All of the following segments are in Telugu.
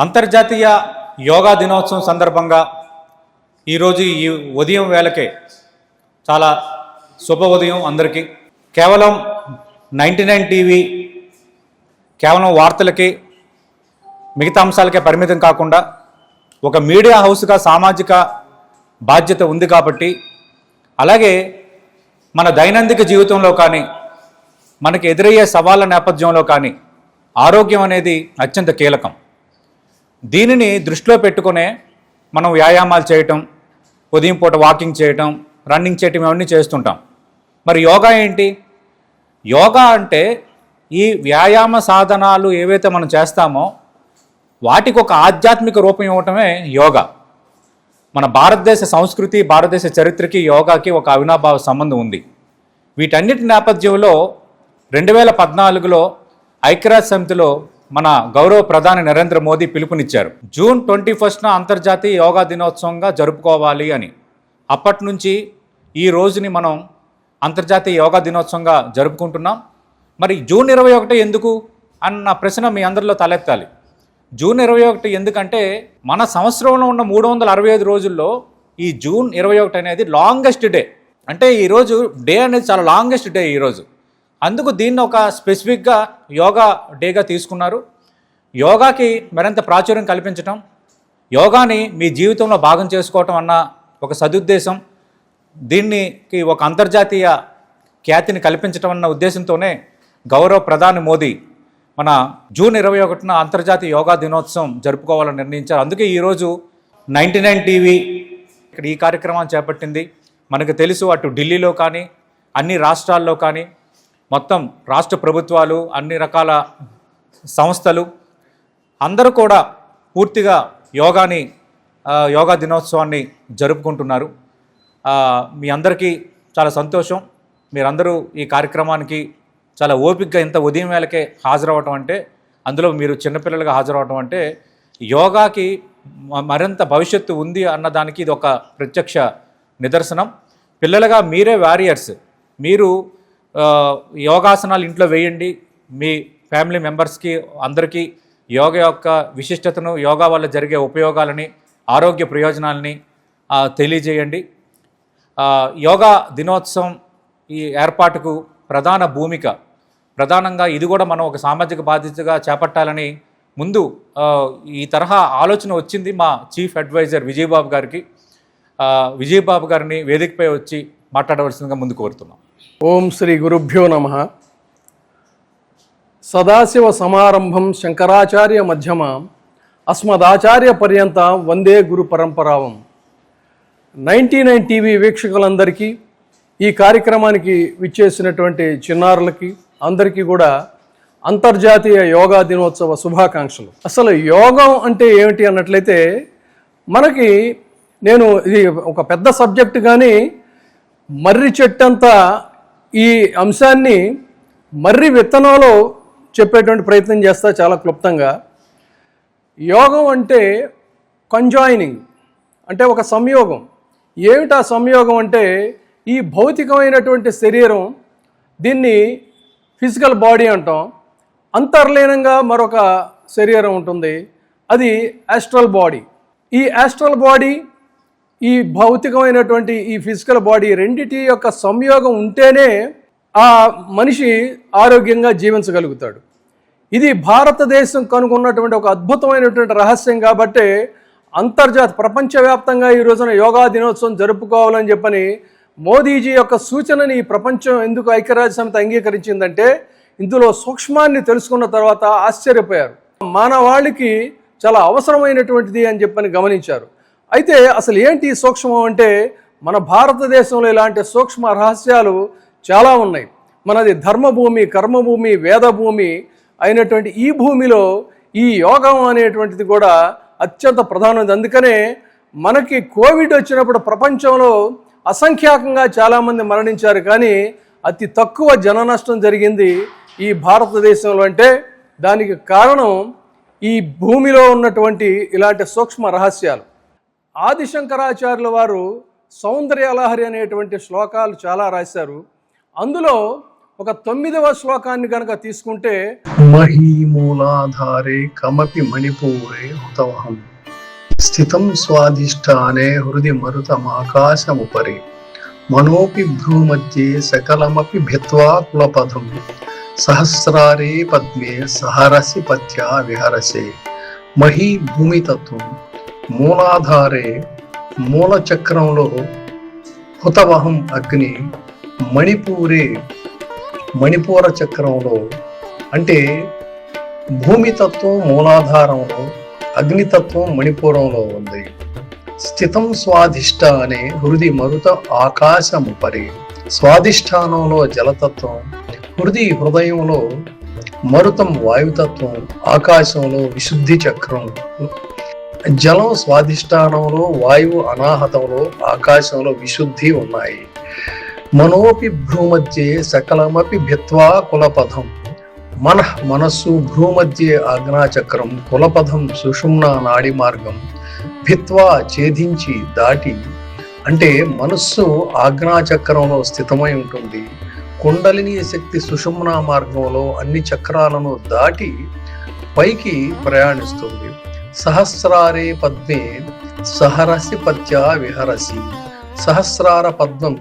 అంతర్జాతీయ యోగా దినోత్సవం సందర్భంగా ఈరోజు ఈ ఉదయం వేళకే చాలా శుభ ఉదయం అందరికీ. కేవలం 99 టీవీ కేవలం వార్తలకి మిగతా అంశాలకే పరిమితం కాకుండా ఒక మీడియా హౌస్గా సామాజిక బాధ్యత ఉంది కాబట్టి, అలాగే మన దైనందిక జీవితంలో కానీ మనకి ఎదురయ్యే సవాళ్ళ నేపథ్యంలో కానీ ఆరోగ్యం అనేది అత్యంత కీలకం. దీనిని దృష్టిలో పెట్టుకునే మనం వ్యాయామాలు చేయటం, ఉదయం పూట వాకింగ్ చేయటం, రన్నింగ్ చేయటం ఇవన్నీ చేస్తుంటాం. మరి యోగా ఏంటి? యోగా అంటే ఈ వ్యాయామ సాధనాలు ఏవైతే మనం చేస్తామో వాటికి ఒక ఆధ్యాత్మిక రూపం ఇవ్వటమే యోగా. మన భారతదేశ సంస్కృతి, భారతదేశ చరిత్రకి యోగాకి ఒక అవినాభావ సంబంధం ఉంది. వీటన్నిటి నేపథ్యంలో 2014లో ఐక్యరాజ్య సమితిలో మన గౌరవ ప్రధాని నరేంద్ర మోదీ పిలుపునిచ్చారు. జూన్ 21న అంతర్జాతీయ యోగా దినోత్సవంగా జరుపుకోవాలి అని. అప్పటి నుంచి ఈ రోజుని మనం అంతర్జాతీయ యోగా దినోత్సవంగా జరుపుకుంటున్నాం. మరి జూన్ 21 ఎందుకు అన్న ప్రశ్న మీ అందరిలో తలెత్తాలి. జూన్ 21 ఎందుకంటే మన సంవత్సరంలో ఉన్న 365 రోజుల్లో ఈ జూన్ 21 అనేది లాంగెస్ట్ డే. అంటే ఈరోజు డే అనేది చాలా లాంగెస్ట్ డే ఈరోజు. అందుకు దీన్ని ఒక స్పెసిఫిక్గా యోగా డేగా తీసుకున్నారు. యోగాకి మరింత ప్రాచుర్యం కల్పించటం, యోగాని మీ జీవితంలో భాగం చేసుకోవటం అన్న ఒక సదుద్దేశం, దీనికి ఒక అంతర్జాతీయ ఖ్యాతిని కల్పించటం అన్న ఉద్దేశంతోనే గౌరవ ప్రధాని మోదీ మన జూన్ 21న అంతర్జాతీయ యోగా దినోత్సవం జరుపుకోవాలని నిర్ణయించారు. అందుకే ఈరోజు 99 టీవీ ఇక్కడ ఈ కార్యక్రమాన్ని చేపట్టింది. మనకు తెలుసు, అటు ఢిల్లీలో కానీ అన్ని రాష్ట్రాల్లో కానీ మొత్తం రాష్ట్ర ప్రభుత్వాలు, అన్ని రకాల సంస్థలు అందరూ కూడా పూర్తిగా యోగా దినోత్సవాన్ని జరుపుకుంటున్నారు. మీ అందరికీ చాలా సంతోషం. మీరందరూ ఈ కార్యక్రమానికి చాలా ఓపికగా ఇంత ఉదయం వేళకే హాజరవటం అంటే, అందులో మీరు చిన్నపిల్లలుగా హాజరవటం అంటే యోగాకి మరింత భవిష్యత్తు ఉంది అన్నదానికి ఇది ఒక ప్రత్యక్ష నిదర్శనం. పిల్లలుగా మీరే వారియర్స్. మీరు యోగాసనాలు ఇంట్లో వేయండి. మీ ఫ్యామిలీ మెంబర్స్కి అందరికీ యోగా యొక్క విశిష్టతను, యోగా వల్ల జరిగే ఉపయోగాలని, ఆరోగ్య ప్రయోజనాలని తెలియజేయండి. యోగా దినోత్సవం ఈ ఏర్పాటుకు ప్రధానంగా ఇది కూడా మనం ఒక సామాజిక బాధ్యతగా చేపట్టాలని ముందు ఈ తరహా ఆలోచన వచ్చింది మా చీఫ్ అడ్వైజర్ విజయబాబు గారికి. విజయబాబు గారిని వేదికపై వచ్చి మాట్లాడవలసిందిగా ముందు కోరుతున్నాం. ఓం శ్రీ గురుభ్యో నమః. సదాశివ సమారంభం శంకరాచార్య మధ్యమాం అస్మదాచార్య పర్యంతం వందే గురు పరంపరావం. 99 టీవీ వీక్షకులందరికీ, ఈ కార్యక్రమానికి విచ్చేసినటువంటి చిన్నారులకి అందరికీ కూడా అంతర్జాతీయ యోగా దినోత్సవ శుభాకాంక్షలు. అసలు యోగం అంటే ఏమిటి అన్నట్లయితే, మనకి ఇది ఒక పెద్ద సబ్జెక్టు, కానీ మర్రి చెట్టంతా ఈ అంశాన్ని మర్రి విత్తనంలో చెప్పేటువంటి ప్రయత్నం చేస్తా చాలా క్లుప్తంగా. యోగం అంటే కంజాయినింగ్, అంటే ఒక సంయోగం. ఏమిటా సంయోగం అంటే, ఈ భౌతికమైనటువంటి శరీరం, దీన్ని ఫిజికల్ బాడీ అంటాం. అంతర్లీనంగా మరొక శరీరం ఉంటుంది, అది ఆస్ట్రల్ బాడీ. ఈ ఆస్ట్రల్ బాడీ, ఈ భౌతికమైనటువంటి ఈ ఫిజికల్ బాడీ రెండిటి యొక్క సంయోగం ఉంటేనే ఆ మనిషి ఆరోగ్యంగా జీవించగలుగుతాడు. ఇది భారతదేశం కనుగొన్నటువంటి ఒక అద్భుతమైనటువంటి రహస్యం. కాబట్టి ప్రపంచవ్యాప్తంగా ఈ రోజున యోగా దినోత్సవం జరుపుకోవాలని చెప్పని మోదీజీ యొక్క సూచనని ఈ ప్రపంచం ఎందుకు ఐక్యరాజ్య సమితి అంగీకరించిందంటే, ఇందులో సూక్ష్మాన్ని తెలుసుకున్న తర్వాత ఆశ్చర్యపోయారు. మానవాళికి చాలా అవసరమైనటువంటిది అని చెప్పని గమనించారు. అయితే అసలు ఏంటి సూక్ష్మం అంటే, మన భారతదేశంలో ఇలాంటి సూక్ష్మ రహస్యాలు చాలా ఉన్నాయి. మనది ధర్మభూమి, కర్మభూమి, వేదభూమి అయినటువంటి ఈ భూమిలో ఈ యోగం అనేటువంటిది కూడా అత్యంత ప్రధానమైనది. అందుకనే మనకి కోవిడ్ వచ్చినప్పుడు ప్రపంచంలో అసంఖ్యాకంగా చాలామంది మరణించారు, కానీ అతి తక్కువ జన నష్టం జరిగింది ఈ భారతదేశంలో. అంటే దానికి కారణం ఈ భూమిలో ఉన్నటువంటి ఇలాంటి సూక్ష్మ రహస్యాలు. ఆదిశంకరాచార్యుల వారు సౌందర్యలహరి అనేటువంటి శ్లోకాలు చాలా రాశారు. అందులో ఒక 9వ శ్లోకాన్ని కనుక తీసుకుంటే, మహీమూలాధారే కమపి మణిపూరే హుతవహం స్థితం స్వాధిష్టానే హృది మరుతమాకాశముపరి మనోపి భ్రూమధ్యే సకలమపి భిత్వా కులపథం సహస్రారే పద్మే సహరసి పత్యా విహరసే. మహీ భూమితత్వం, మూలాధారే మూలచక్రంలో, హుతవహం అగ్ని, మణిపూరే మణిపూర చక్రంలో, అంటే భూమితత్వం మూలాధారంలో, అగ్నితత్వం మణిపూరంలో ఉంది. స్థితం స్వాధిష్టానే హృది మరుత ఆకాశముపరి, స్వాధిష్టానంలో జలతత్వం, హృదయంలో మరుతం వాయుతత్వం, ఆకాశంలో విశుద్ధి చక్రం. జలం స్వాధిష్టానంలో, వాయువు అనాహతంలో, ఆకాశంలో విశుద్ధి ఉన్నాయి. మనోపి భ్రూమధ్యే సకలమపి భిత్వా కులపథం, మనస్సు భ్రూమధ్యే ఆజ్ఞాచక్రం, కులపథం సుషుమ్నా నాడి మార్గం, భిత్వా ఛేదించి దాటి, అంటే మనస్సు ఆజ్ఞాచక్రంలో స్థితమై ఉంటుంది. కుండలిని శక్తి సుషుమ్నా మార్గంలో అన్ని చక్రాలను దాటి పైకి ప్రయాణిస్తుంది. సహస్రారే పద్మే సహరసి పత్యా విహరసి, సహస్రార పద్మం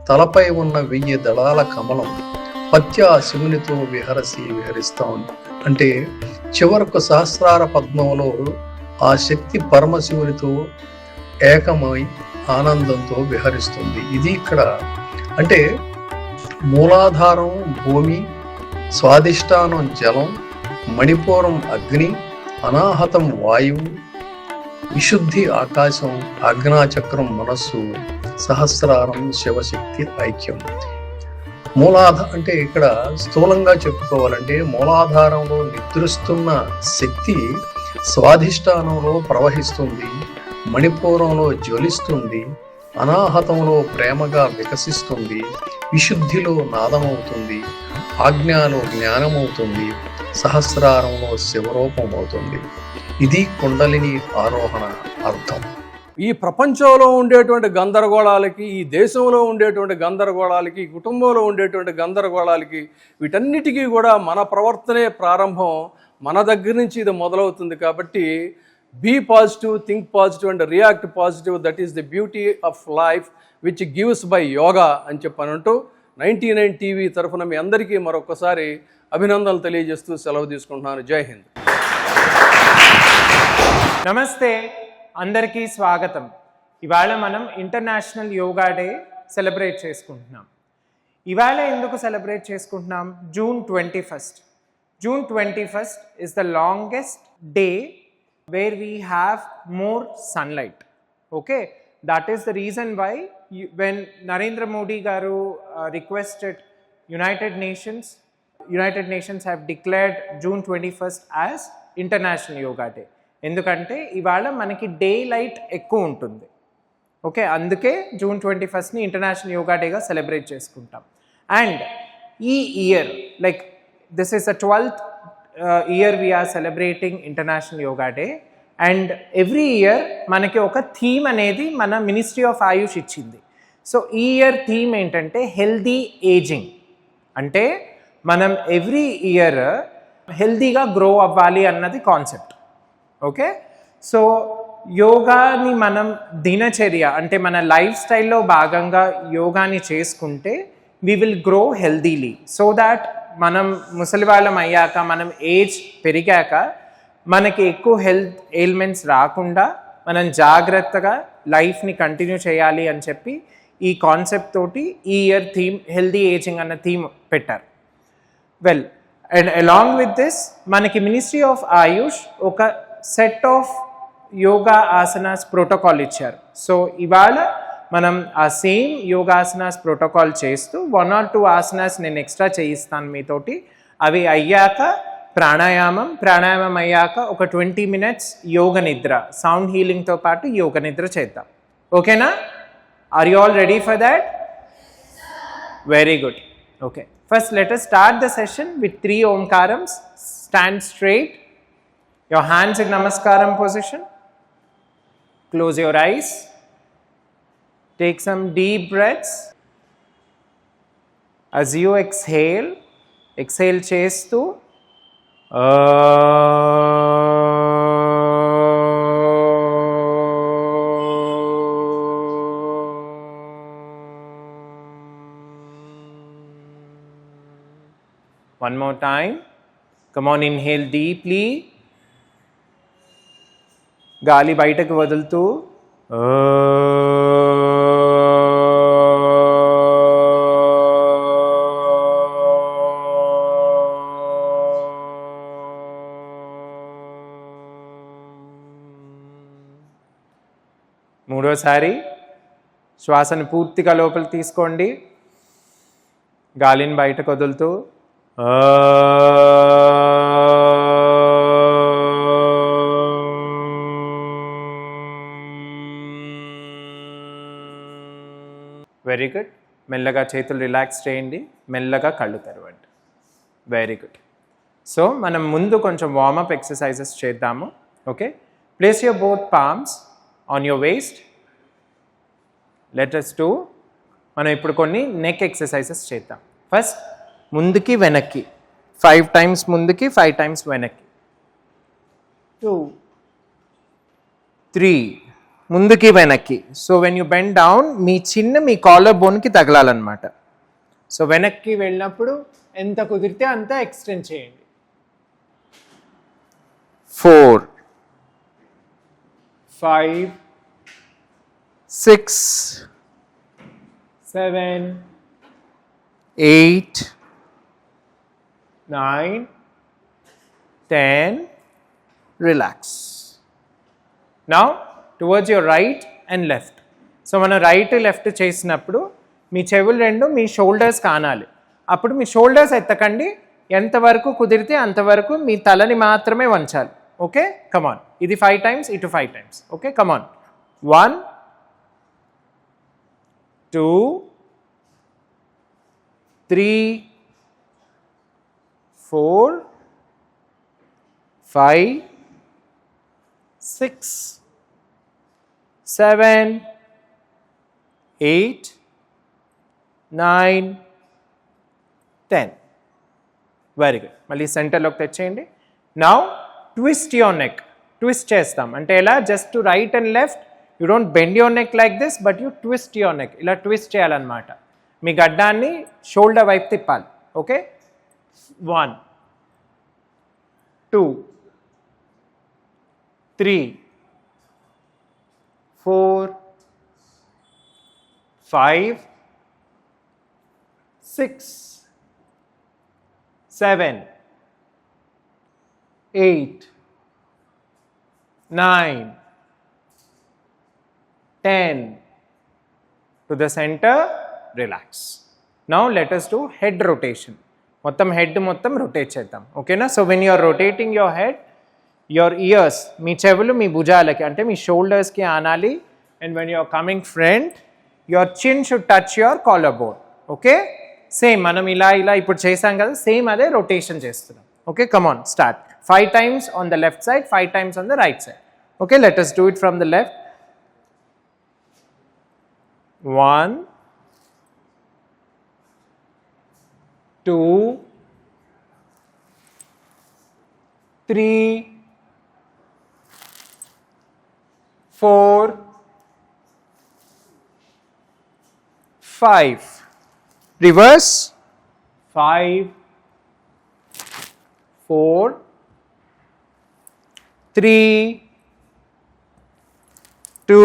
తలపై ఉన్న 1000 దళాల కమలం, పత్య శివునితో విహరిస్తా ఉంది. అంటే చివరకు సహస్రార పద్మంలో ఆ శక్తి పరమశివునితో ఏకమై ఆనందంతో విహరిస్తుంది. ఇది ఇక్కడ అంటే మూలాధారం భూమి, స్వాధిష్టానం జలం, మణిపూరం అగ్ని, అనాహతం వాయువు, విశుద్ధి ఆకాశం, ఆజ్ఞాచక్రం మనస్సు, సహస్రారం శివశక్తి ఐక్యం. అంటే ఇక్కడ స్థూలంగా చెప్పుకోవాలంటే మూలాధారంలో నిద్రిస్తున్న శక్తి స్వాధిష్టానంలో ప్రవహిస్తుంది, మణిపూరంలో జ్వలిస్తుంది, అనాహతంలో ప్రేమగా వికసిస్తుంది, విశుద్ధిలో నాదమవుతుంది, ఆజ్ఞాలో జ్ఞానమవుతుంది, సహస్రారంలో శివరూపం అవుతుంది. ఇది కుండలిని ఆరోహణ అర్థం. ఈ ప్రపంచంలో ఉండేటువంటి గందరగోళాలకి, ఈ దేశంలో ఉండేటువంటి గందరగోళాలకి, ఈ కుటుంబంలో ఉండేటువంటి గందరగోళాలకి, వీటన్నిటికీ కూడా మన ప్రవర్తనే ప్రారంభం, మన దగ్గర నుంచి ఇది మొదలవుతుంది. కాబట్టి be positive, think positive and react positive, that is the beauty of life which gives by yoga అని చెప్పనంటూ 99 టీవీ తరఫున మీ అందరికీ మరొకసారి అభినందనలు తెలియజేస్తూ సెలవు తీసుకుంటున్నాను. జై హింద్. నమస్తే, అందరికీ స్వాగతం. ఇవాళ మనం ఇంటర్నేషనల్ యోగా డే సెలబ్రేట్ చేసుకుంటున్నాం. ఇవాళ ఎందుకు సెలబ్రేట్ చేసుకుంటున్నాం? June 21st. June 21st is the longest day where we have more sunlight. Okay, that is the reason why when Narendra Modi garu requested United Nations have declared June 21st as International Yoga Day. ఎందుకంటే ఇవాళ మనకి డే లైట్ ఎక్కువ ఉంటుంది. ఓకే, అందుకే జూన్ 21స్ట్ని ఇంటర్నేషనల్ యోగా డేగా సెలబ్రేట్ చేసుకుంటాం. అండ్ ఈ year like this is the 12th year we are celebrating International Yoga Day. And every year మనకి ఒక థీమ్ అనేది మన మినిస్ట్రీ ఆఫ్ ఆయుష్ ఇచ్చింది. సో ఈ ఇయర్ థీమ్ ఏంటంటే హెల్దీ ఏజింగ్. అంటే మనం ఎవ్రీ ఇయర్ హెల్దీగా గ్రో అవ్వాలి అన్నది కాన్సెప్ట్. ఓకే, సో యోగాని మనం దినచర్య అంటే మన లైఫ్ స్టైల్లో భాగంగా యోగాని చేసుకుంటే we will grow healthily. So that మనం ముసలి వాళ్ళం అయ్యాక, మనం ఏజ్ పెరిగాక మనకి ఎక్కువ హెల్త్ ఎయిల్మెంట్స్ రాకుండా మనం జాగ్రత్తగా లైఫ్ని కంటిన్యూ చేయాలి అని చెప్పి ఈ కాన్సెప్ట్ తోటి ఈ ఇయర్ థీమ్ హెల్దీ ఏజింగ్ అన్న థీమ్ పెట్టారు. Well, and along with this మనకి మినిస్ట్రీ ఆఫ్ ఆయుష్ ఒక set of yoga asanas protocol ఇచ్చారు. సో ఇవాళ మనం ఆ సేమ్ యోగాసనాస్ ప్రోటోకాల్ చేస్తూ 1 or 2 ఆసనాస్ నేను ఎక్స్ట్రా చేయిస్తాను మీతోటి. అవి అయ్యాక ప్రాణాయామం అయ్యాక ఒక 20 minutes యోగ నిద్ర, సౌండ్ హీలింగ్తో పాటు యోగ నిద్ర చేద్దాం. ఓకేనా? Are you all ready for that? Very good. Okay, first let us start the session with 3 omkarams. Stand straight. Your hands in namaskaram position. Close your eyes. Take some deep breaths. as you exhale చేస్తూ one more time. Come on, inhale deeply. గాలి బయటకు వదులుతూ మూడోసారి శ్వాసను పూర్తిగా లోపలికి తీసుకోండి, గాలిని బయటకు వదులుతూ వెరీ గుడ్. మెల్లగా చేతులు రిలాక్స్ చేయండి, మెల్లగా కళ్ళు తెరవండి. Very good. సో మనం ముందు కొంచెం వార్మప్ ఎక్సర్సైజెస్ చేద్దాము. Okay, place your both palms on your waste. Let us do. మనం ఇప్పుడు కొన్ని నెక్ ఎక్సర్సైజెస్ చేద్దాం. ఫస్ట్ ముందుకి వెనక్కి 5 times ముందుకి, 5 times వెనక్కి. 2 3 ముందుకి వెనక్కి. So when you bend down మీ మీ కాలర్ బోన్కి తగలాలన్నమాట. సో వెనక్కి వెళ్ళినప్పుడు ఎంత కుదిరితే అంత ఎక్స్టెండ్ చేయండి. 4 5 6 7 8 9 10. Relax. Now towards your right and left. So మనం రైట్ లెఫ్ట్ చేసినప్పుడు మీ చెవులు రెండు మీ షోల్డర్స్ కానాలి. అప్పుడు మీ షోల్డర్స్ ఎత్తకండి, ఎంతవరకు కుదిరితే అంతవరకు మీ తలని మాత్రమే వంచాలి. ఓకే, కమాన్. ఇది 5 times, ఇటు 5 times. ఓకే, కమాన్. 1 2 3 4 5 6 7 8 9 10. Very good. మళ్ళీ సెంటర్లోకి తెచ్చేయండి. Now twist your neck. Twist చేస్తాం అంటే ఎలా? Just to right and left. You don't bend your neck like this, but you twist your neck. ఇలా ట్విస్ట్ చేయాలన్నమాట. మీ గడ్డాన్ని షోల్డర్ వైపు తిప్పాలి. Okay, 1 2 3 4 5 6 7 8 9 10. To the center, relax. Now let us do head rotation. మొత్తం హెడ్ మొత్తం రొటేట్ చేద్దాం. ఓకేనా? So when you are rotating your head, your ears, మీ చెవులు మీ భుజాలకి అంటే మీ షోల్డర్స్కి ఆనాలి. And when you are coming front, your chin should touch your collar bone. Okay, same మనం ఇలా ఇలా ఇప్పుడు చేసాం కదా, సేమ్ అదే రొటేషన్ చేస్తున్నాం. Okay, come on, start. 5 times on the left side, 5 times on the right side. Okay, let us do it from the left. 1 2 3 4 5. Reverse. 5 4 3 2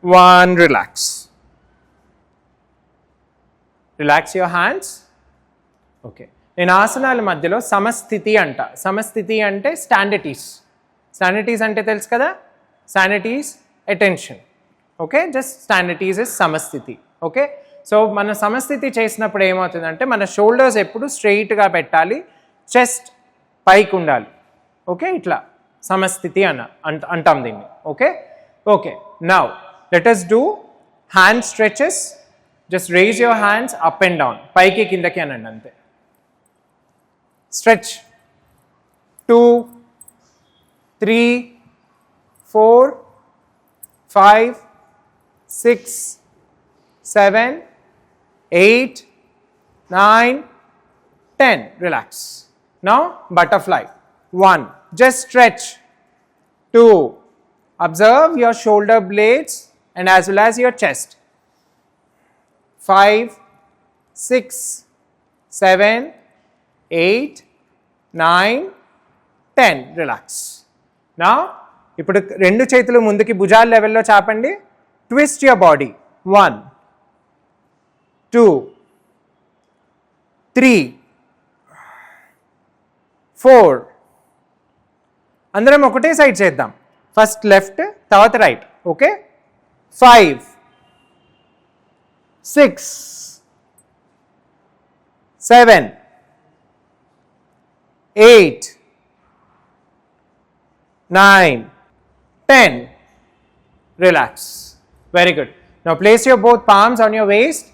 1. Relax. Relax your hands. Okay, నేను ఆసనాల మధ్యలో సమస్థితి అంట. సమస్థితి అంటే స్టాండిటీస్. స్టాండిటీస్ అంటే తెలుసు కదా, stand at ease attention. Okay, just stand at ease is సమస్థితి. ఓకే, సో మన సమస్థితి చేసినప్పుడు ఏమవుతుందంటే మన షోల్డర్స్ ఎప్పుడు స్ట్రెయిట్గా పెట్టాలి, చెస్ట్ పైకి ఉండాలి. ఓకే, ఇట్లా సమస్థితి అంటాం దీన్ని. Okay okay, now let us do hand stretches. Just raise your hands up and down. పైకి కిందకి అనండి అంతే. Stretch. 2 3 4 5 6 7 8, 9, 10. Relax. Now butterfly. 1. Just stretch. 2. Observe your shoulder blades and as well as your chest. 5, 6, 7, 8, 9, 10. Relax. Now, ఇప్పుడు రెండు చేతులు ముందుకి భుజాల లెవెల్లో చాపండి. Twist your body. 1, 2, 3, 4. అందరం ఒకటే సైడ్ చేద్దాం. ఫస్ట్ లెఫ్ట్, తర్వాత right. Okay. 5, 6, 7, 8, 9, 10. Relax. Very good. Now place your both palms on your waist.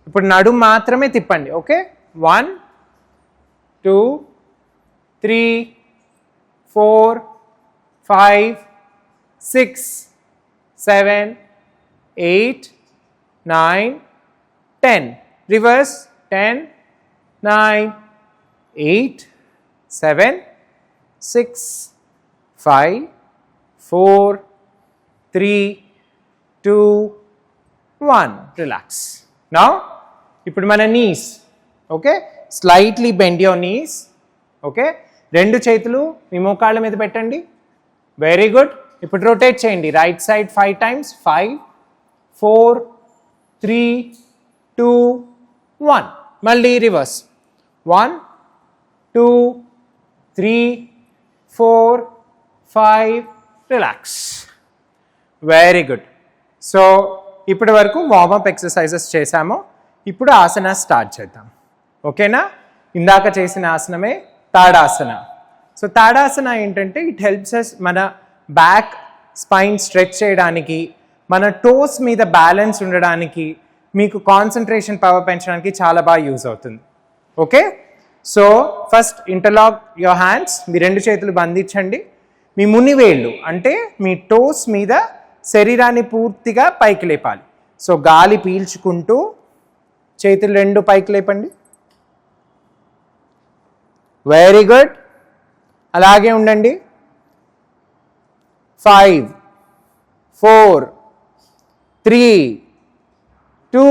ఇప్పుడు నడుం మాత్రమే తిప్పండి. ఓకే. 1, 2, 3, 4, 5, 6, 7, 8, 9, 10. Reverse. 10, 9, 8, 7, 6, 5, 4, 3, 2, 1. Relax. Now, ఇప్పుడు మన knees. Okay. Slightly bend your knees. Okay. రెండు చేతులు మీ మోకాళ్ళ మీద పెట్టండి. Very good. ఇప్పుడు రొటేట్ చేయండి. Right side 5 times. 5, 4, 3, 2, 1. మళ్ళీ reverse. 1, 2, 3, 4, 5. Relax. Very good. So ఇప్పటి వరకు వార్మప్ ఎక్సర్సైజెస్ చేశాము. ఇప్పుడు ఆసన స్టార్ట్ చేద్దాం. ఓకేనా. ఇందాక చేసిన ఆసనమే తాడాసన. సో తాడాసన ఏంటంటే ఇట్ హెల్ప్స్ అస్ మన బ్యాక్ స్పైన్ స్ట్రెచ్ చేయడానికి, మన టోస్ మీద బ్యాలెన్స్ ఉండడానికి, మీకు కాన్సన్ట్రేషన్ పవర్ పెంచడానికి చాలా బాగా యూజ్ అవుతుంది. Okay. So first interlock your hands. మీ రెండు చేతులు బంధించండి. మీ మునివేళ్ళు అంటే మీ టోస్ మీద శరీరాన్ని పూర్తిగా పైకి లేపాలి. సో గాలి పీల్చుకుంటూ చేతులు రెండు పైకి లేపండి. Very good. అలాగే ఉండండి. 5, 4, 3, 2,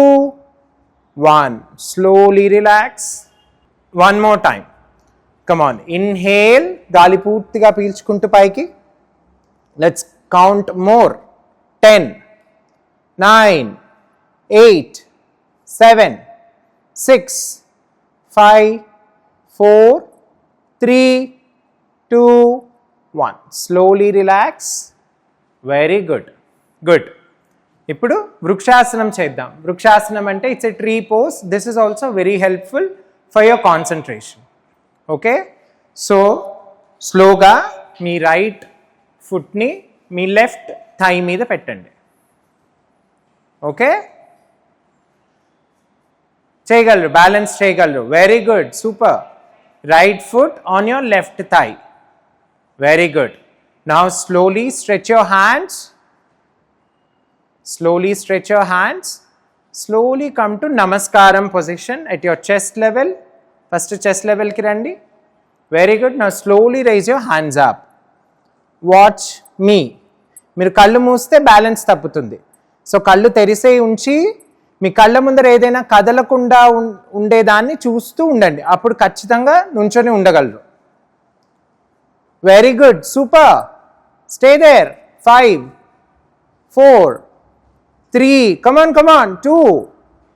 1. Slowly relax. One more time. Come on. Inhale. గాలి పూర్తిగా పీల్చుకుంటూ పైకి. Let's count more. 10, 9, 8, 7, 6, 5, 4, 3, 2, 1. Slowly relax. Very good. Good. ఇప్పుడు వృక్షాసనం చేద్దాం. వృక్షాసనం అంటే it's a tree pose. This is also very helpful for your concentration. Okay. So స్లోగా మీ రైట్ ఫుట్ని మీ లెఫ్ట్ థై మీద పెట్టండి. ఓకే. చేయగలరు, బ్యాలెన్స్ చేయగలరు. Very good. Super. Right foot on your left thigh. Very good. Now slowly stretch your hands. Slowly stretch your hands. Slowly come to Namaskaram position at your chest level. First chest level ki randi. Very good. Now slowly raise your hands up. Watch me. మీరు కళ్ళు మూస్తే బ్యాలెన్స్ తప్పుతుంది. సో కళ్ళు తెరిసే ఉంచి మీ కళ్ళ ముందర ఏదైనా కదలకుండా ఉండేదాన్ని చూస్తూ ఉండండి. అప్పుడు ఖచ్చితంగా నుంచొని ఉండగలరు. Very good. Super. Stay there. 5, 4, 3, come on, 2,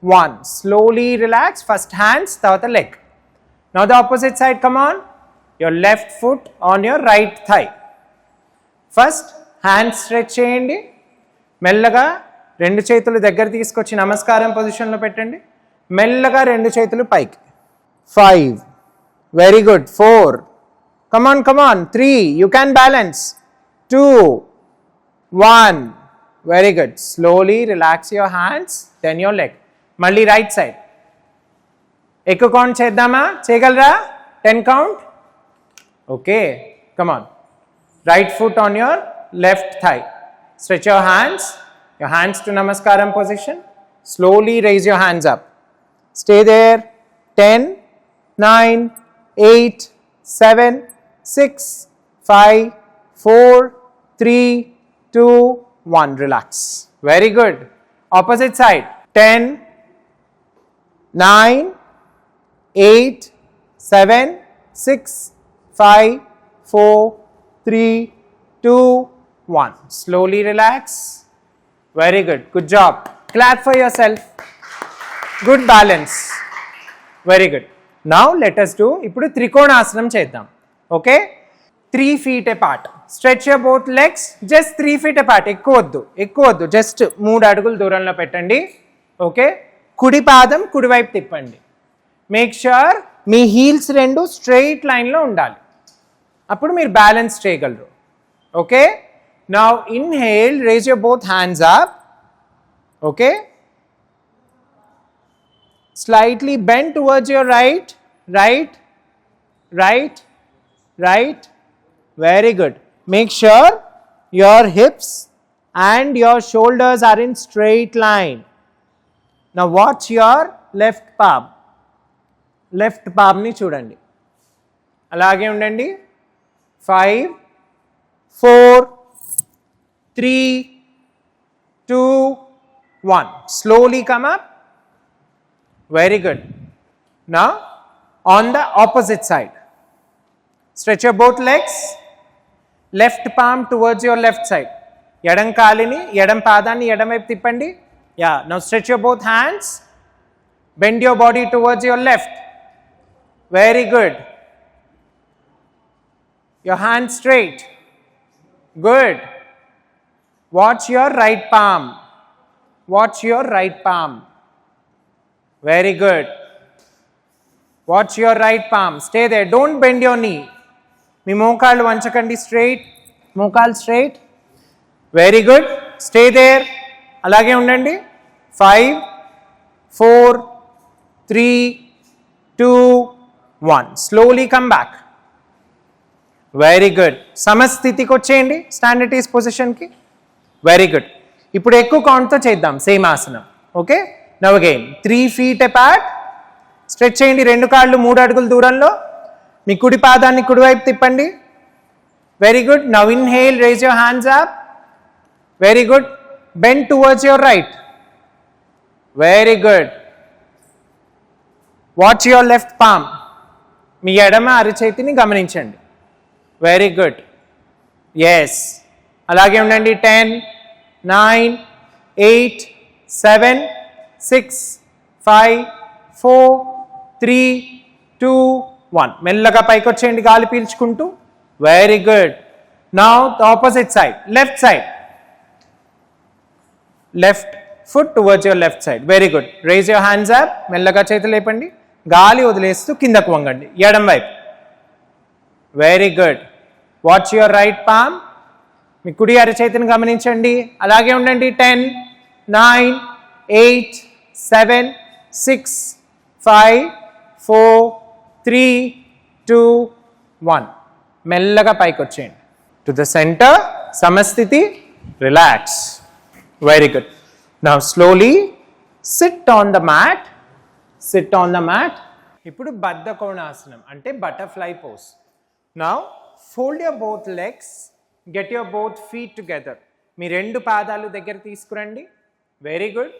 1. Slowly relax. First hands, తర్వాత leg. Now the opposite side, come on. Your left foot on your right thigh. First hands stretch చేయండి. మెల్లగా రెండు చేతులు దగ్గర తీసుకొచ్చి నమస్కారం పొజిషన్లో పెట్టండి. మెల్లగా రెండు చేతులు పైకి. 5, very good. 4, come on. 3, you can balance. 2, 1. Very good. Slowly relax your hands, then your leg. Malli right side. Ekku count cheddama? Cheyagalra? 10 count? Okay. Come on. Right foot on your left thigh. Stretch your hands to Namaskaram position. Slowly raise your hands up. Stay there. 10, 9, 8, 7, 6, 5, 4, 3, 2, 1. Relax. Very good. Opposite side. 10, 9, 8, 7, 6, 5, 4, 3, 2, 1. Slowly relax. Very good. Good job. Clap for yourself. Good balance. Very good. Now let us do ఇప్పుడు త్రికోణాసనం చేద్దాం. Okay, 3 feet apart. Stretch your both legs just 3 feet apart. ఎక్కువ వద్దు, జస్ట్ 3 అడుగుల దూరంలో పెట్టండి. ఓకే, కుడి పాదం కుడివైపు తిప్పండి. మేక్ ష్యూర్ మీ హీల్స్ రెండు స్ట్రెయిట్ లైన్లో ఉండాలి, అప్పుడు మీరు బ్యాలెన్స్ చేయగలరు. Okay, now inhale, raise your both hands up. Okay, slightly bend towards your right. Very good. Make sure your hips and your shoulders are in straight line. Now watch your left palm. Left palm ni chudandi. Alage undandi. 5, 4, 3, 2, 1. Slowly come up. Very good. Now on the opposite side, stretch your both legs, left palm towards your left side. Yadam kalini, yadam padanni yadam వైపు తిప్పండి. Yeah, now stretch your both hands, bend your body towards your left. Very good. Your hands straight. Good. Watch your right palm. Very good. Watch your right palm. Stay there. Don't bend your knee. మీ మోకాళ్ళు వంచకండి. స్ట్రైట్, మోకాళ్ళు straight. Very good. Stay there. అలాగే ఉండండి. 5, 4, 3, 2, 1. Slowly come back. Very good. సమస్థితికి వచ్చేయండి, స్టాండర్టీస్ పొజిషన్కి. Very good. ఇప్పుడు ఎక్కువ కౌంట్తో చేద్దాం సేమ్ ఆసనం. Okay, now again 3 feet apart. Stretch చేయండి, 2 కాళ్ళు 3 అడుగుల దూరంలో. మీ కుడి పాదాన్ని కుడివైపు తిప్పండి. Very good. Now inhale, raise your hands up. Very good. Bend towards your right. Very good. Watch your left palm. మీ ఎడమ అరచేతిని గమనించండి. Very good. ఎస్, అలాగే ఉండండి. 10, 9, 8, 7, 6, 5, 4, 3, 2, 1. మెల్లగా పైకి వచ్చేయండి గాలి పీల్చుకుంటూ. Very good. Now the opposite side, left side. Left foot towards your left side. Very good. Raise your hands up. మెల్లగా చేతులు లేపండి, గాలి వదిలేస్తూ కిందకు వంగండి ఎడం వైపు. Very good. Watch your right palm. మీ కుడి అరచేతిని గమనించండి. అలాగే ఉండండి. 10, 9, 8, 7, 6, 5, 4, 3, 2, 1. మెల్లగా పైకి వచ్చేయండి. టు ద సెంటర్, సమస్థితి. Relax. Very good. Now slowly sit on the mat. ఇప్పుడు బద్ధ కోణాసనం అంటే butterfly pose. Now fold your both legs, get your both feet together. మీ 2 పాదాలు దగ్గర తీసుకురండి. Very good.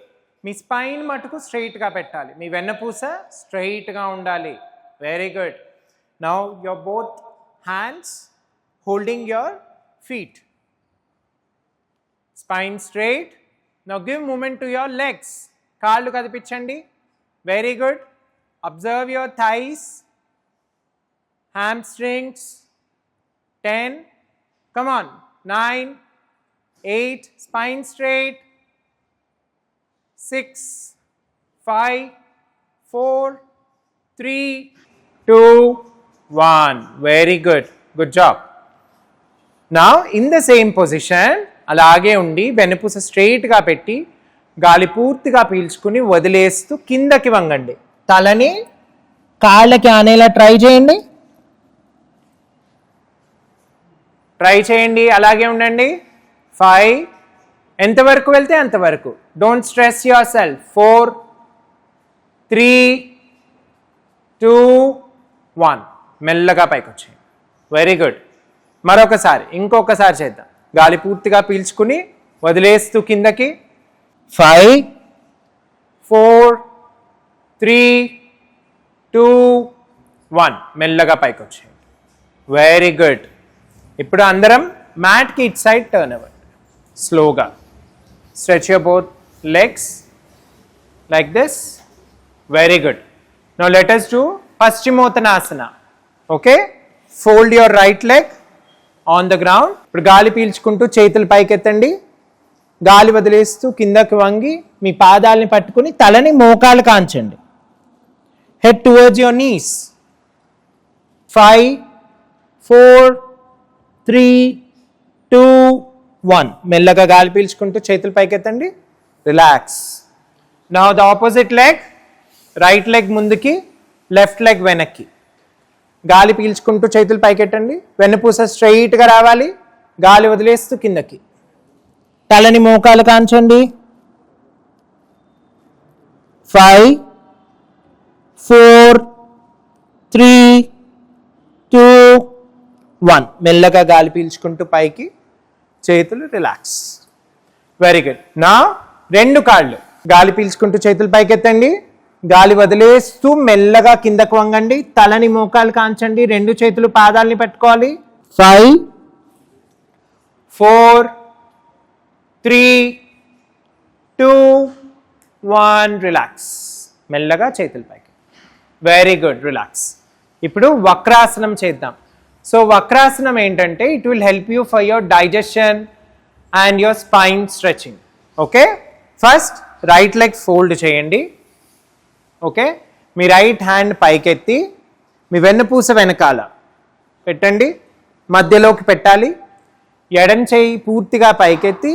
మీ స్పైన్ మటుకు స్ట్రైట్గా పెట్టాలి, మీ వెన్నపూస స్ట్రైట్గా ఉండాలి. Very good. Now your both hands holding your feet. Spine straight. Now give movement to your legs. కాళ్ళు కదిపించండి. Very good. Observe your thighs, hamstrings. 10, come on. 9, 8, spine straight. 6, 5, 4, 3, 2, 1. Very good. Good job. Now in the same position, అలాగే ఉండి వెన్నుపూస స్ట్రైట్గా పెట్టి గాలి పూర్తిగా పీల్చుకుని వదిలేస్తూ కిందకి వంగండి. తలని కాళ్ళకి ఆనేలా ట్రై చేయండి. అలాగే ఉండండి. 5, ఎంతవరకు వెళ్తే అంతవరకు. Don't stress your self. 4, 3, 2, 1. మెల్లగా పైకి వచ్చేయండి. Very good. మరొకసారి ఇంకొకసారి చేద్దాం. గాలి పూర్తిగా పీల్చుకుని వదిలేస్తూ కిందకి. 5, 4, 3, 2, 1. మెల్లగా పైకి వచ్చేయండి. Very good. ఇప్పుడు అందరం మ్యాట్కి ఇట్ సైడ్ టర్న్ అవ్వండి. స్లోగా stretch your both legs like this. Very good. Now let us do Paschimottanasana. Okay, fold your right leg on the ground. ఇప్పుడు గాలి పీల్చుకుంటూ చేతులు పైకెత్తండి. గాలి వదిలేస్తూ కిందకి వంగి మీ పాదాలని పట్టుకుని తలని మోకాలు కాంచండి. Head towards your knees. 5, 4, 3, 2, 1. మెల్లగా గాలి పీల్చుకుంటూ చేతులు పైకెత్తండి. Relax. Now the opposite leg. Right leg ముందుకి, లెఫ్ట్ లెగ్ వెనక్కి. గాలి పీల్చుకుంటూ చేతులు పైకెట్టండి. వెన్నుపూస స్ట్రైట్గా రావాలి. గాలి వదిలేస్తూ కిందకి. తలని మోకాలు కాంచండి. 5, 4, 3, 2, 1. మెల్లగా గాలి పీల్చుకుంటూ పైకి, చేతులు రిలాక్స్. Very good. నా రెండు కాళ్ళు గాలి పీల్చుకుంటూ చేతులు పైకెత్తండి. గాలి వదిలేస్తూ మెల్లగా కిందకు వంగండి. తలని మోకాలు కాంచండి. రెండు చేతులు పాదాలని పట్టుకోవాలి. 5, 4, 3, 2, 1. రిలాక్స్. మెల్లగా చేతులు పైకి. Very good. రిలాక్స్. ఇప్పుడు వక్రాసనం చేద్దాం. సో వక్రాసనం ఏంటంటే it will help you for your digestion and your spine stretching. Okay, first right leg fold చేయండి. ఓకే, మీ రైట్ హ్యాండ్ పైకెత్తి మీ వెన్నుపూస వెనకాల పెట్టండి. మధ్యలోకి పెట్టాలి. ఎడం చేయి పూర్తిగా పైకెత్తి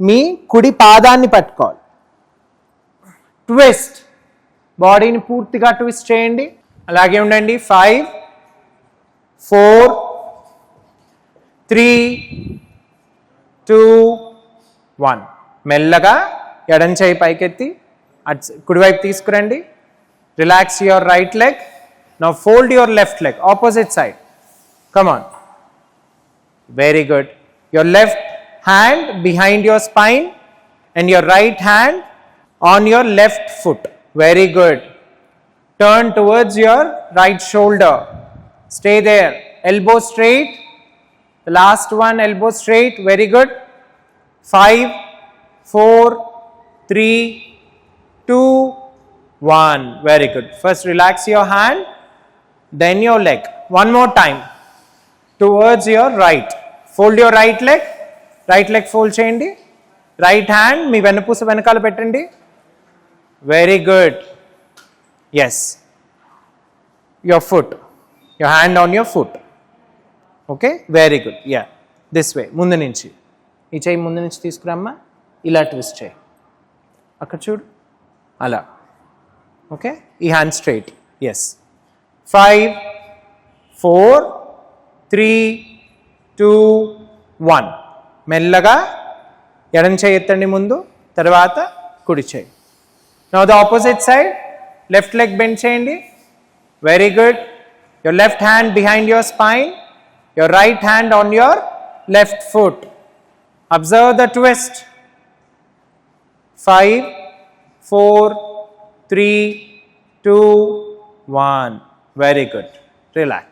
మీ కుడి పాదాన్ని పట్టుకోవాలి. ట్విస్ట్. బాడీని పూర్తిగా ట్విస్ట్ చేయండి. అలాగే ఉండండి. 5, 4, 3, 2, 1. మెల్లగా ఎడం చేయి పైకెత్తి కుడివైపు తీసుకురండి. Relax your right leg. Now fold your left leg opposite side. Come on. Very good. Your left hand behind your spine and your right hand on your left foot. Very good. Turn towards your right shoulder. Stay there. Elbow straight. The last one, elbow straight. Very good. 5, 4, 3, 2, 1. Very good. First relax your hand, then your leg. One more time. Towards your right. Fold your right leg. Right leg fold cheyandi. Right hand మీ వెన్నుపూస వెనకాల పెట్టండి. Very good. Yes. Your foot. Your hand on your foot. Okay? Very good. Yeah. This way. ముందు నుంచి. ఈ చేయి ముందు నుంచి తీసుకురమ్మా. ఇలా ట్విస్ట్ చేయి. అక్కడ చూడు. అలా. ఓకే? ఈ హ్యాండ్ స్ట్రైట్. ఎస్. 5, 4, 3, 2, 1. మెల్లగా ఎడం చేయి ఎత్తండి ముందు. తర్వాత కుడి చేయి. Now the opposite side. Left leg bend cheyandi. Very good. Your left hand behind your spine. Your right hand on your left foot. Observe the twist. 5, 4, 3, 2, 1. Very good. Relax.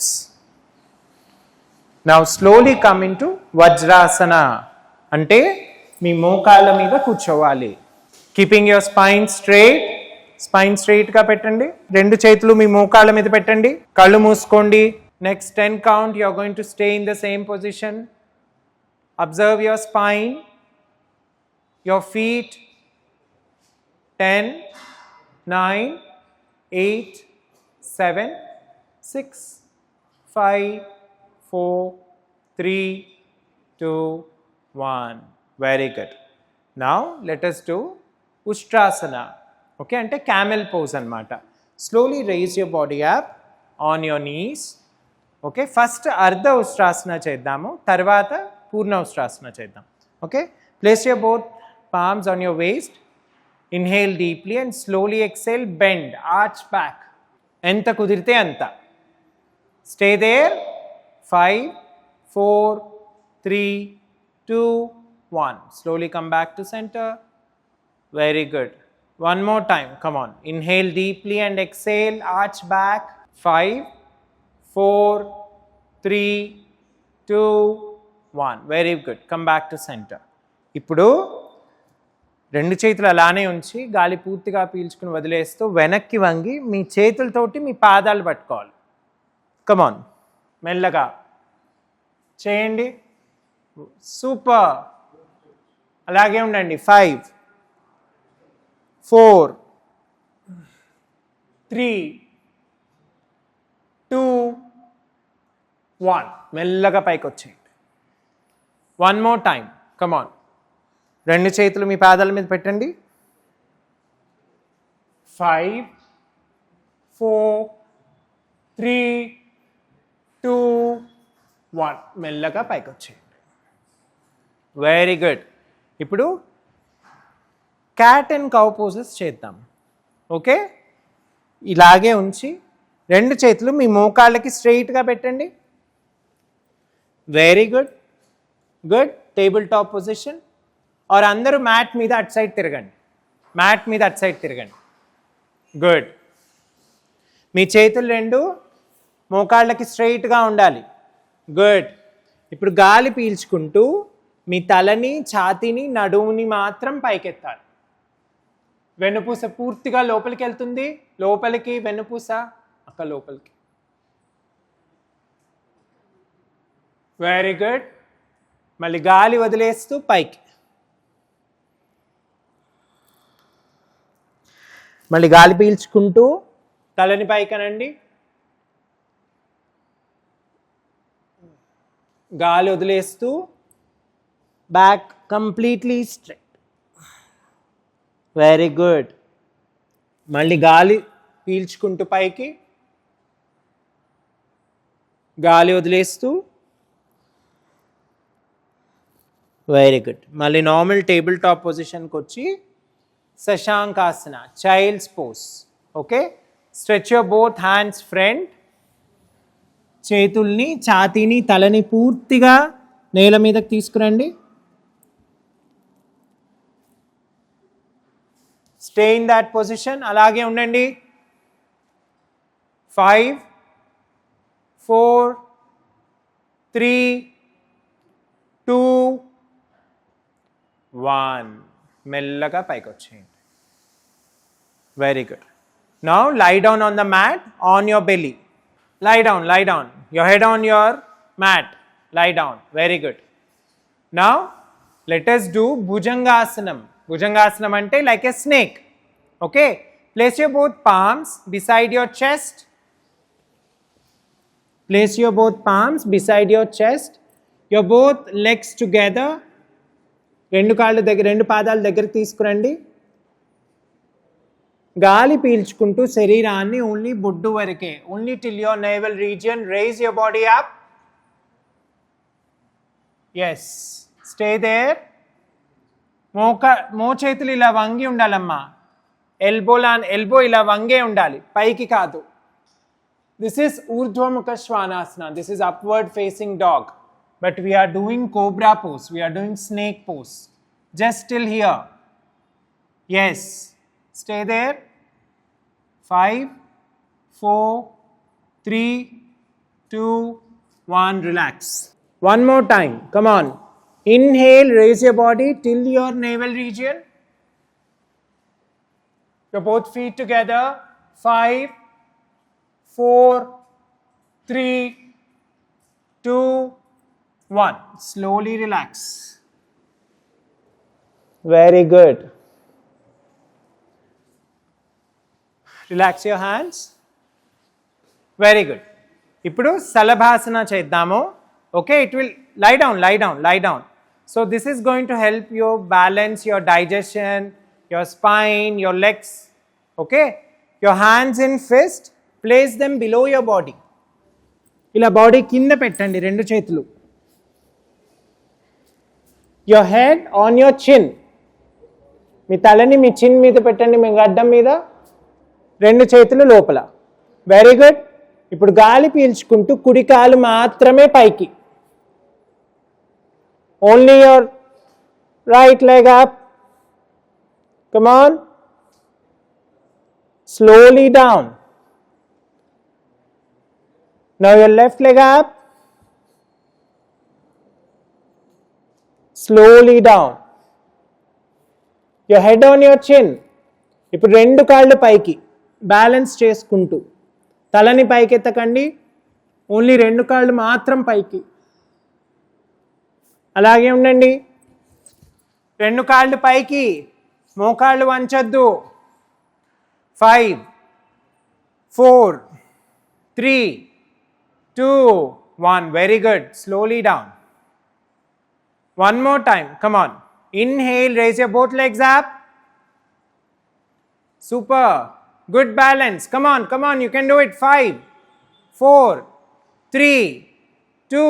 Now slowly come into Vajrasana. Ante మీ మోకాళ్ళ మీద కూర్చోవాలి. Keeping your spine straight. Spine స్ట్రైట్గా పెట్టండి. రెండు చేతులు మీ మోకాళ్ళ మీద పెట్టండి. కళ్ళు మూసుకోండి. Next 10 count you are going to stay in the same position. Observe your spine, your feet. 10, 9, 8, 7, 6, 5, 4, 3, 2, 1. Very good. Now let us do Ustrasana. Okay, ante camel pose anamata. Slowly raise your body up on your knees. Okay, first Ardha Ustrasana cheddamu, tarvata Purna Ustrasana cheddam. Okay, place your both palms on your waist. Inhale deeply and slowly exhale, bend, arch back. Enta kudirte anta. Stay there. 5, 4, 3, 2, 1. Slowly come back to center. Very good. One more time. Come on. Inhale deeply and exhale, arch back. 5, 4, 3, 2, 1. Very good. Come back to center. ఇప్పుడు రెండు చేతులు అలానే ఉంచి గాలి పూర్తిగా పీల్చుకుని వదిలేస్తూ వెనక్కి వంగి మీ చేతులతోటి మీ పాదాలు పట్టుకోవాలి. కమాన్, మెల్లగా చేయండి. సూపర్. అలాగే ఉండండి. 5, 4, 3, 2, 1. మెల్లగా పైకి వచ్చేయండి. One more time. కమాన్. రెండు చేతులు మీ పాదాల మీద పెట్టండి. 5, 4, 3, 2, 1. మెల్లగా పైకి వచ్చేయండి. Very good. ఇప్పుడు క్యాట్ అండ్ కౌ పోజెస్ చేద్దాం. ఓకే, ఇలాగే ఉంచి రెండు చేతులు మీ మోకాళ్ళకి స్ట్రెయిట్గా పెట్టండి. Very good. Good. Table top position. और అందరూ మ్యాట్ మీద అటు సైడ్ తిరగండి. మ్యాట్ మీద అటు సైడ్ తిరగండి. గుడ్. మీ చేతులు రెండు మోకాళ్ళకి స్ట్రెయిట్గా ఉండాలి. గుడ్. ఇప్పుడు గాలి పీల్చుకుంటూ మీ తలని, ఛాతీని, నడుముని మాత్రం పైకెత్తాలి. వెన్నుపూస పూర్తిగా లోపలికి వెళ్తుంది. లోపలికి వెన్నుపూస, అక్క లోపలికి. Very good. మళ్ళీ గాలి వదిలేస్తూ పైకి. మళ్ళీ గాలి పీల్చుకుంటూ తలని పైకనండి. గాలి వదిలేస్తూ back completely straight. Very good. మళ్ళీ గాలి పీల్చుకుంటూ పైకి, గాలి వదిలేస్తూ. Very good. మళ్ళీ నార్మల్ టేబుల్ టాప్ పొజిషన్కి వచ్చి Sashankasana, child's pose. Okay, stretch your both hands front. చేతుల్ని, ఛాతీని, తలని పూర్తిగా నేల మీదకి తీసుకురండి. Stay in that position. అలాగే ఉండండి. 5, 4, 3, 2, 1. మెల్లగా పైకి వచ్చేయండి. Very good. Now lie down on the mat on your belly. Lie down, lie down. Your head on your mat. Lie down. Very good. Now let us do Bhujangasana. Bhujangasana అంటే like a snake. Okay, place your both palms beside your chest. Place your both palms beside your chest. Your both legs together. రెండు కాళ్ళు దగ్గర, రెండు పాదాల దగ్గరికి తీసుకురండి. గాలి పీల్చుకుంటూ శరీరాన్ని ఓన్లీ బొడ్డు వరకే, only till your navel region. Raise your body up. Yes, stay there. మోచేతులు ఇలా వంగి ఉండాలమ్మా. ఎల్బో ఇలా వంగే ఉండాలి, పైకి కాదు. This is Urdhvamukha Svanasana. This is upward facing dog. But we are doing cobra pose, we are doing snake pose. Just till here. Yes, stay there. 5, 4, 3, 2, 1. Relax. One more time. Come on. Inhale, raise your body till your navel region. Your both feet together. 5, 4, 3, 2, 1. Slowly relax. Very good. Relax your hands. Very good. ఇప్పుడు సలభాసన చేద్దాము. Okay, it will lie down, lie down, lie down. So this is going to help you balance your digestion, your spine, your legs. Okay, your hands in fist, place them below your body. ఇలా బాడీ కింద పెట్టండి రెండు చేతులు. Your head on your chin. మీ తలని మీ చిన్ మీద పెట్టండి, మీ గడ్డం మీద, రెండు చేతులు లోపల. Very good. ఇప్పుడు గాలి పీల్చుకుంటూ కుడి కాలు మాత్రమే పైకి. Only your right leg up. Come on. Slowly down. Now your left leg up. Slowly down. Your head on your chin. ఇప్పుడు రెండు కాళ్ళు పైకి బ్యాలెన్స్ చేసుకుంటూ, తలని పైకి ఎత్తకండి, ఓన్లీ రెండు కాళ్ళు మాత్రం పైకి. అలాగే ఉండండి. రెండు కాళ్ళు పైకి, మోకాళ్ళు వంచొద్దు. 5 4 3 2 1. Very good. Slowly down. One more time. Come on. Inhale, raise your both legs up. Super. Good balance. Come on, come on. You can do it. 5 4 3 2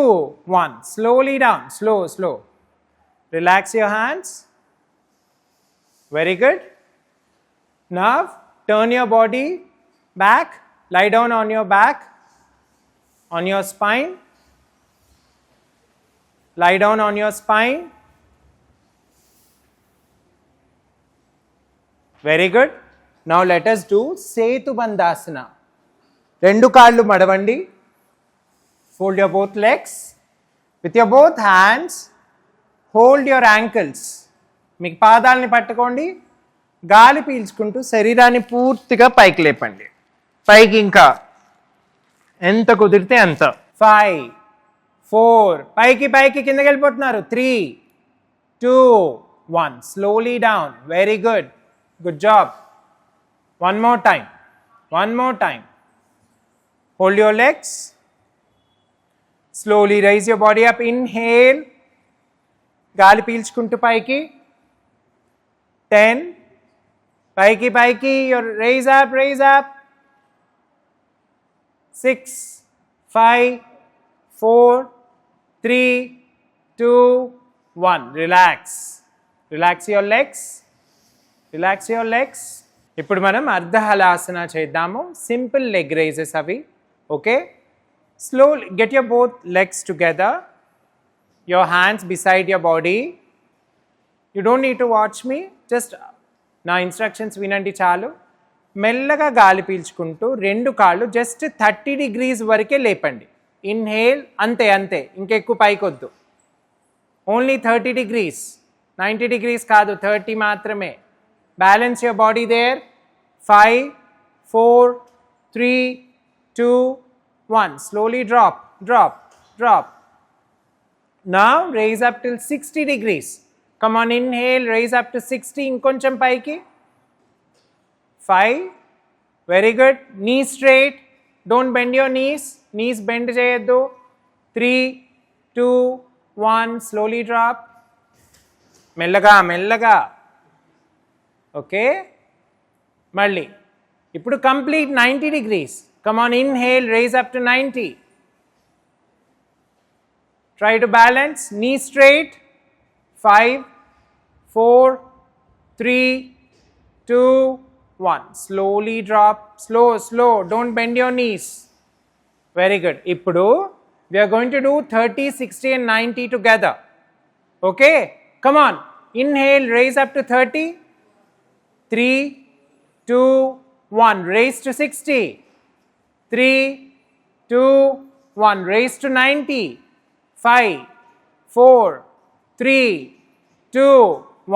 1. Slowly down. Slow, slow. Relax your hands. Very good. Now, turn your body back. Lie down on your back, on your spine. Lie down on your spine. Very good. Now let us do Setu Bandhasana. Rendu kaallu madavandi. Fold your both legs. With your both hands, hold your ankles. Meek paadalni pattukondi. Gaali పీల్చుకుంటూ శరీరాన్ని పూర్తిగా పైకి లేపండి. పైకి ఇంకా ఎంత కుదిరితే అంత. 5 4. పైకి పైకి కిందకి వెళ్ళిపోతున్నారు. 3 2 1. Slowly down. Very good. Good job. One more time. One more time. Hold your legs. Slowly raise your body up. Inhale. గాలి పీల్చుకుంటూ పైకి. 10. పైకి పైకి. Your raise up, raise up. 6 5 4 3 2 1. Relax. Relax your legs. Relax your legs. ఇప్పుడు మనం అర్ధహలాసన చేద్దాము. సింపుల్ లెగ్ రైజెస్ అవి. Okay. Slowly get your both legs together. Your hands beside your body. You don't need to watch me. Just నా ఇన్స్ట్రక్షన్స్ వినండి చాలు. మెల్లగా గాలి పీల్చుకుంటూ రెండు కాళ్ళు జస్ట్ 30 degrees వరకే లేపండి. ఇన్హేల్. అంతే అంతే, ఇంకెక్కువ పైకొద్దు. Only 30 degrees. 90 degrees కాదు, 30 మాత్రమే. Balance your body there. 5 4 3 2 1. Slowly drop, drop, drop. Now rise up till 60 degrees. Come on. Inhale, rise up to 60. ఇంకొంచెం పైకి. 5. Very good. Knee straight. Don't bend your knees. Knees బెండ్ చేయొద్దు. 3 2 1. Slowly drop. మెల్లగా మెల్లగా. ఓకే. మళ్ళీ ఇప్పుడు complete 90 degrees. Come on. Inhale, rise up to 90. Try to balance. Knee straight. 5 4 3 2 1. Slowly drop. Slow, slow. Don't bend your knees. Very good. Ippudu we are going to do 30, 60 and 90 together. Okay? Come on. Inhale, raise up to 30. 3 2 1. Raise to 60. 3 2 1. Raise to 90. 5 4 3 2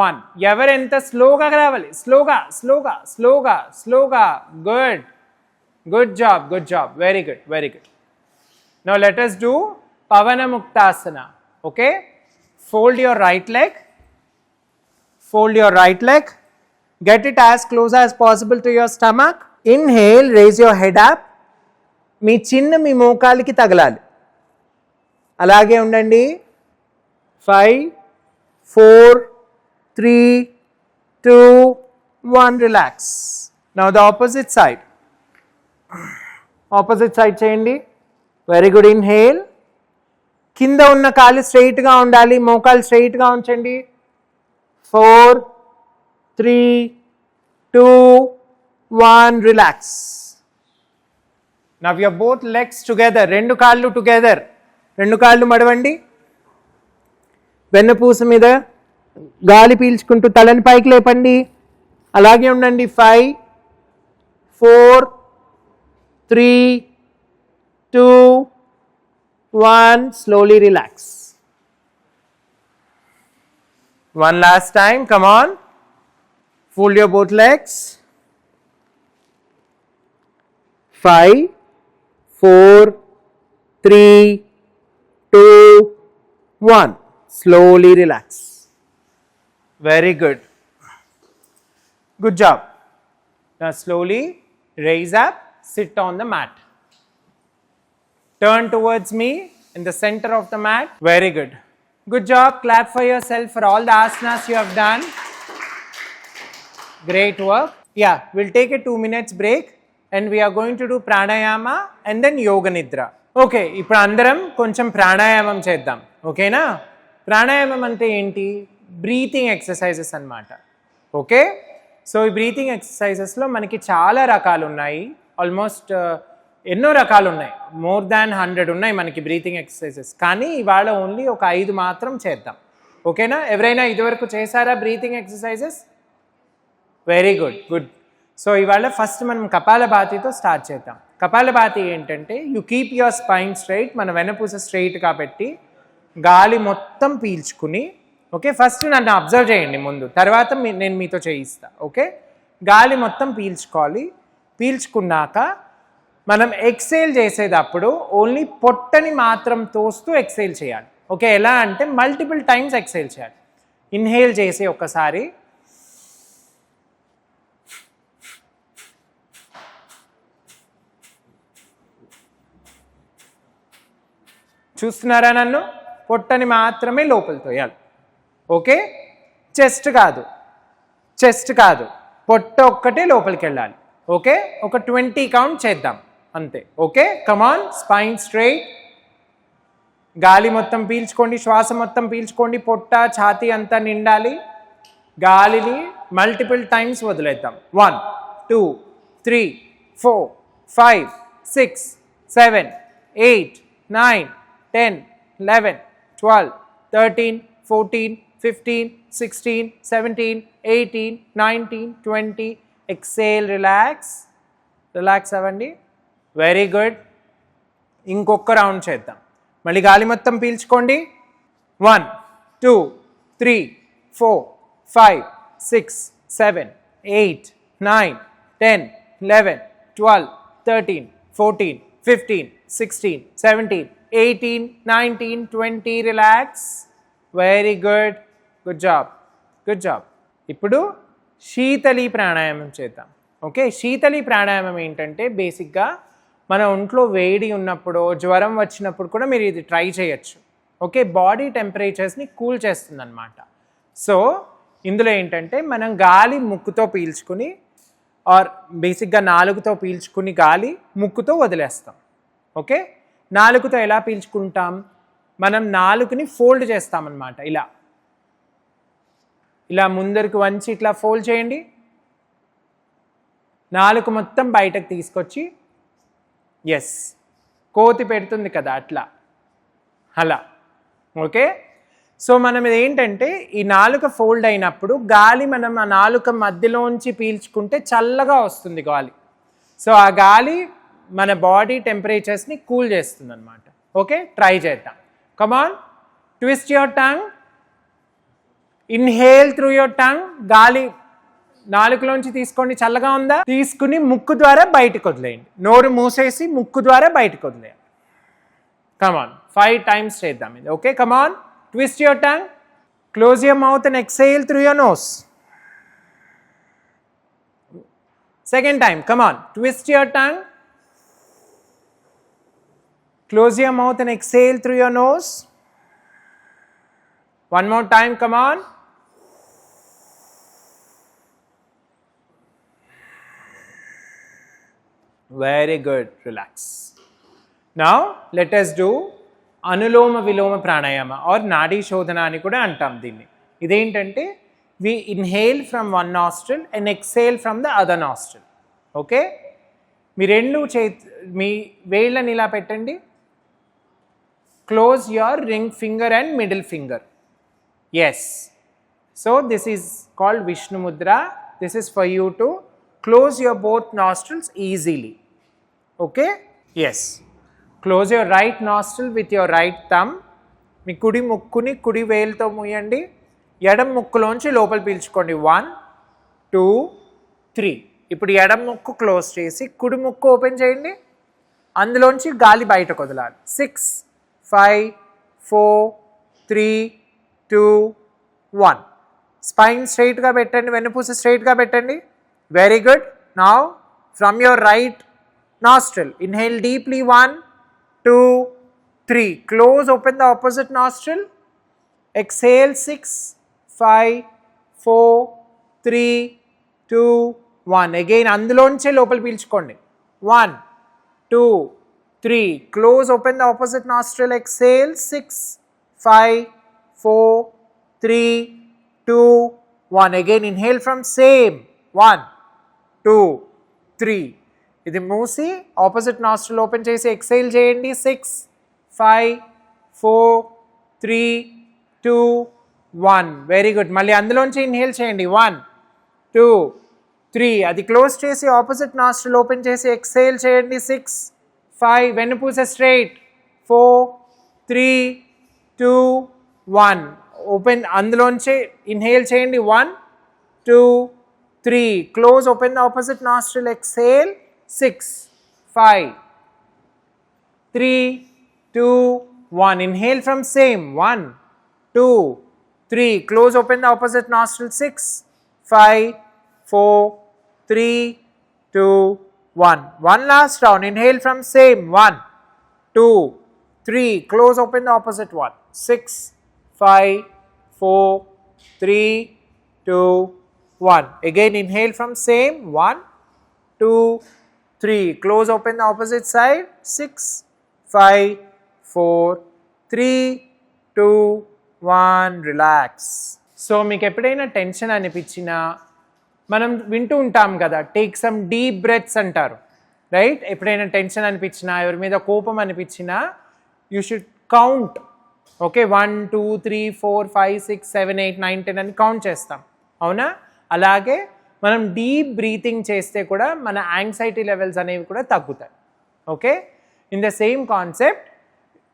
1. ఎవరెంత స్లోగా రావాలి. స్లోగా స్లోగా స్లోగా స్లోగా. Good. Good job, good job. Very good, very good. Now let us do Pavana Muktasana. Okay. Fold your right leg. Fold your right leg. Get it as close as possible to your stomach. Inhale, raise your head up. మీ చిన్న మీ మోకాలికి తగలాలి. అలాగే ఉండండి. 5 4 3 2 1. Relax. Now the opposite side. Opposite side చేయండి. Very good. ఇన్హేల్. కింద ఉన్న కాలు స్ట్రైట్గా ఉండాలి. మోకాలు స్ట్రైట్గా ఉంచండి. 4 3, 2, 1. Relax. Now your both legs together. Rendu kaallu together. Rendu kaallu madavandi. వెన్నపూస మీద గాలి పీల్చుకుంటూ తలని పైకి లేపండి. అలాగే ఉండండి. 5, 4, 3, 2, 1. Slowly relax. One last time. Come on. Fold your both legs. 5, 4, 3, 2, 1. Slowly relax. Very good. Good job. Now slowly raise up, sit on the mat. Turn towards me in the center of the mat. Very good. Good job. Clap for yourself for all the asanas you have done. Great work. Yeah, we'll take a 2 minutes break and we are going to do pranayama and then yoga nidra. Okay, ఇప్పుడు అందరం కొంచెం ప్రాణాయామం చేద్దాం. ఓకేనా? ప్రాణాయామం అంటే ఏంటి? బ్రీతింగ్ ఎక్సర్సైజెస్ అన్నమాట. ఓకే, సో ఈ బ్రీతింగ్ ఎక్సర్సైజెస్లో మనకి చాలా రకాలు ఉన్నాయి. ఆల్మోస్ట్ ఎన్నో రకాలు ఉన్నాయి. మోర్ దాన్ 100 ఉన్నాయి మనకి బ్రీతింగ్ ఎక్సర్సైజెస్. కానీ ఇవాళ ఓన్లీ ఒక 5 మాత్రం చేద్దాం. ఓకేనా? ఎవరైనా ఇదివరకు చేశారా breathing exercises? Very good, good. So ఇవాళ ఫస్ట్ మనం కపాలభాతితో స్టార్ట్ చేద్దాం. కపాలభాతి ఏంటంటే you keep your spine straight. మన వెనపూస స్ట్రైట్గా పెట్టి గాలి మొత్తం పీల్చుకుని, ఓకే, ఫస్ట్ నన్ను అబ్జర్వ్ చేయండి ముందు, తర్వాత నేను మీతో చేయిస్తా. ఓకే, గాలి మొత్తం పీల్చుకోవాలి. పీల్చుకున్నాక మనం ఎక్సేల్ చేసేటప్పుడు ఓన్లీ పొట్టని మాత్రం తోస్తూ ఎక్సేల్ చేయాలి. ఓకే, ఎలా అంటే మల్టిపుల్ టైమ్స్ ఎక్సేల్ చేయాలి. ఇన్హేల్ చేసి ఒకసారి, చూస్తున్నారా నన్ను? పొట్టని మాత్రమే లోపల తోయాలి. ఓకే, చెస్ట్ కాదు, చెస్ట్ కాదు, పొట్ట ఒక్కటే లోపలికి వెళ్ళాలి. ఓకే, ఒక 20 కౌంట్ చేద్దాం అంతే. ఓకే, కమాన్, స్పైన్ స్ట్రైట్. గాలి మొత్తం పీల్చుకోండి, శ్వాస మొత్తం పీల్చుకోండి, పొట్ట ఛాతీ అంతా నిండాలి. గాలిని మల్టిపుల్ టైమ్స్ వదిలేద్దాం. 1, 2, 3, 4, 5, 6, 7, 8, 9, 10, 11, 12, 13, 14, 15, 16, 17, 18, 19, 20. Exhale, relax. Relax అవ్వండి. Very good. ఇంకొక రౌండ్ చేద్దాం. మళ్ళీ గాలి మొత్తం పీల్చుకోండి. 1, 2, 3, 4, 5, 6, 7, 8, 9, 10, 11, 12, 13, 14, 15, 16, 17, 18, 19, 20. Relax. Very good. Good job, good job. ఇప్పుడు శీతలి ప్రాణాయామం చేద్దాం. ఓకే, శీతలి ప్రాణాయామం ఏంటంటే బేసిక్గా మన ఒంట్లో వేడి ఉన్నప్పుడు, జ్వరం వచ్చినప్పుడు కూడా మీరు ఇది ట్రై చేయొచ్చు. ఓకే, బాడీ టెంపరేచర్స్ని కూల్ చేస్తుంది అన్నమాట. సో ఇందులో ఏంటంటే మనం గాలి ముక్కుతో పీల్చుకుని, ఆర్ బేసిక్గా నాలుగుతో పీల్చుకుని గాలి ముక్కుతో వదిలేస్తాం. ఓకే, నాలుగుతో ఎలా పీల్చుకుంటాం? మనం నాలుగుని ఫోల్డ్ చేస్తామన్నమాట. ఇలా ఇలా ముందరికి వంచి ఇట్లా ఫోల్డ్ చేయండి. నాలుగు మొత్తం బయటకు తీసుకొచ్చి, ఎస్, కోతి పెడుతుంది కదా అట్లా, అలా. ఓకే, సో మనం ఏంటంటే ఈ నాలుక ఫోల్డ్ అయినప్పుడు గాలి మనం ఆ నాలుక మధ్యలోంచి పీల్చుకుంటే చల్లగా వస్తుంది గాలి. సో ఆ గాలి మన బాడీ టెంపరేచర్స్ని కూల్ చేస్తుంది అనమాట. ఓకే, ట్రై చేద్దాం. Come on, twist your tongue, inhale through your tongue. గాలి నాలుకలోంచి తీసుకోండి, చల్లగా ఉందా? తీసుకుని ముక్కు ద్వారా బయటకు వదిలేయండి. నోరు మూసేసి ముక్కు ద్వారా బయటకు వదిలేయండి. కమాన్, 5 times చేద్దాం ఇది. Okay, come on, twist your tongue, close your mouth and exhale through your nose. Second time, come on, twist your tongue, close your mouth and exhale through your nose. One more time, come on. Very good, relax. Now let us do Anuloma Viloma Pranayama or Nadi Shodhana అని కూడా అంటాం దీన్ని. ఇదేంటంటే we inhale from one nostril and exhale from the other nostril. Okay? మీ రెండు మీ వేళ్ళని ఇలా పెట్టండి. Close your ring finger and middle finger. Yes. So this is called Vishnu Mudra. This is for you to close your both nostrils easily. Okay? Yes. Close your right nostril with your right thumb. మీ కుడి ముక్కుని కుడి వేలుతో మూయండి. ఎడం ముక్కులోంచి లోపల పీల్చుకోండి. 1 2 3. ఇప్పుడు ఎడం ముక్కు క్లోజ్ చేసి కుడి ముక్కు ఓపెన్ చేయండి. అందులోంచి గాలి బయటకు వదలాలి. 6 5 4 3 2 1. స్పైన్ స్ట్రైట్గా పెట్టండి. వెన్నుపూస స్ట్రైట్గా పెట్టండి. Very good. Now from your right nostril inhale deeply. 1 2 3. Close, open the opposite nostril. Exhale. 6 5 4 3 2 1. Again అందులోంచే లోపల పీల్చుకోండి. 1 2 3. Close, open the opposite nostril. Exhale. 6 5 4 3 2 1. Again inhale from same. 1 2 3. ఇది మూసి ఆపోజిట్ నాస్ట్రిల్ ఓపెన్ చేసి ఎక్సైల్ చేయండి. 6 5 4 3 2 1. Very good. మళ్ళీ అందులోంచి ఇన్హేల్ చేయండి. 1 2 3. అది క్లోజ్ చేసి ఆపోజిట్ నాస్ట్రిల్ ఓపెన్ చేసి ఎక్సైల్ చేయండి. 6 5. వెన్నుపూస స్ట్రైట్. 4 3 2 1. ఓపెన్ అందులోంచి ఇన్హేల్ చేయండి. 1 2 3. Close, open the opposite nostril. Exhale. 6 5 3 2 1. Inhale from same. 1 2 3. Close, open the opposite nostril. 6 5 4 3 2 1. One last round. Inhale from same. 1 2 3. Close, open the opposite one. 6 5 4 3 2 1. Again inhale from same. 1 2 3. Close, open the opposite side. 6 5 4 3 2 1. Relax. So మీకు ఎప్పుడైనా టెన్షన్ అనిపించినా మనం వింటూ ఉంటాం కదా, టేక్ సమ్ డీప్ బ్రెత్స్ అంటారు, రైట్? ఎప్పుడైనా టెన్షన్ అనిపించినా, ఎవరి మీద కోపం అనిపించినా, యూ షుడ్ కౌంట్. ఓకే, 1 2 3 4 5 6 7 8 9 10 అని కౌంట్ చేస్తాం, అవునా? అలాగే మనం డీప్ బ్రీతింగ్ చేస్తే కూడా మన యాంగ్జైటీ లెవెల్స్ అనేవి కూడా తగ్గుతాయి. Okay, in the same concept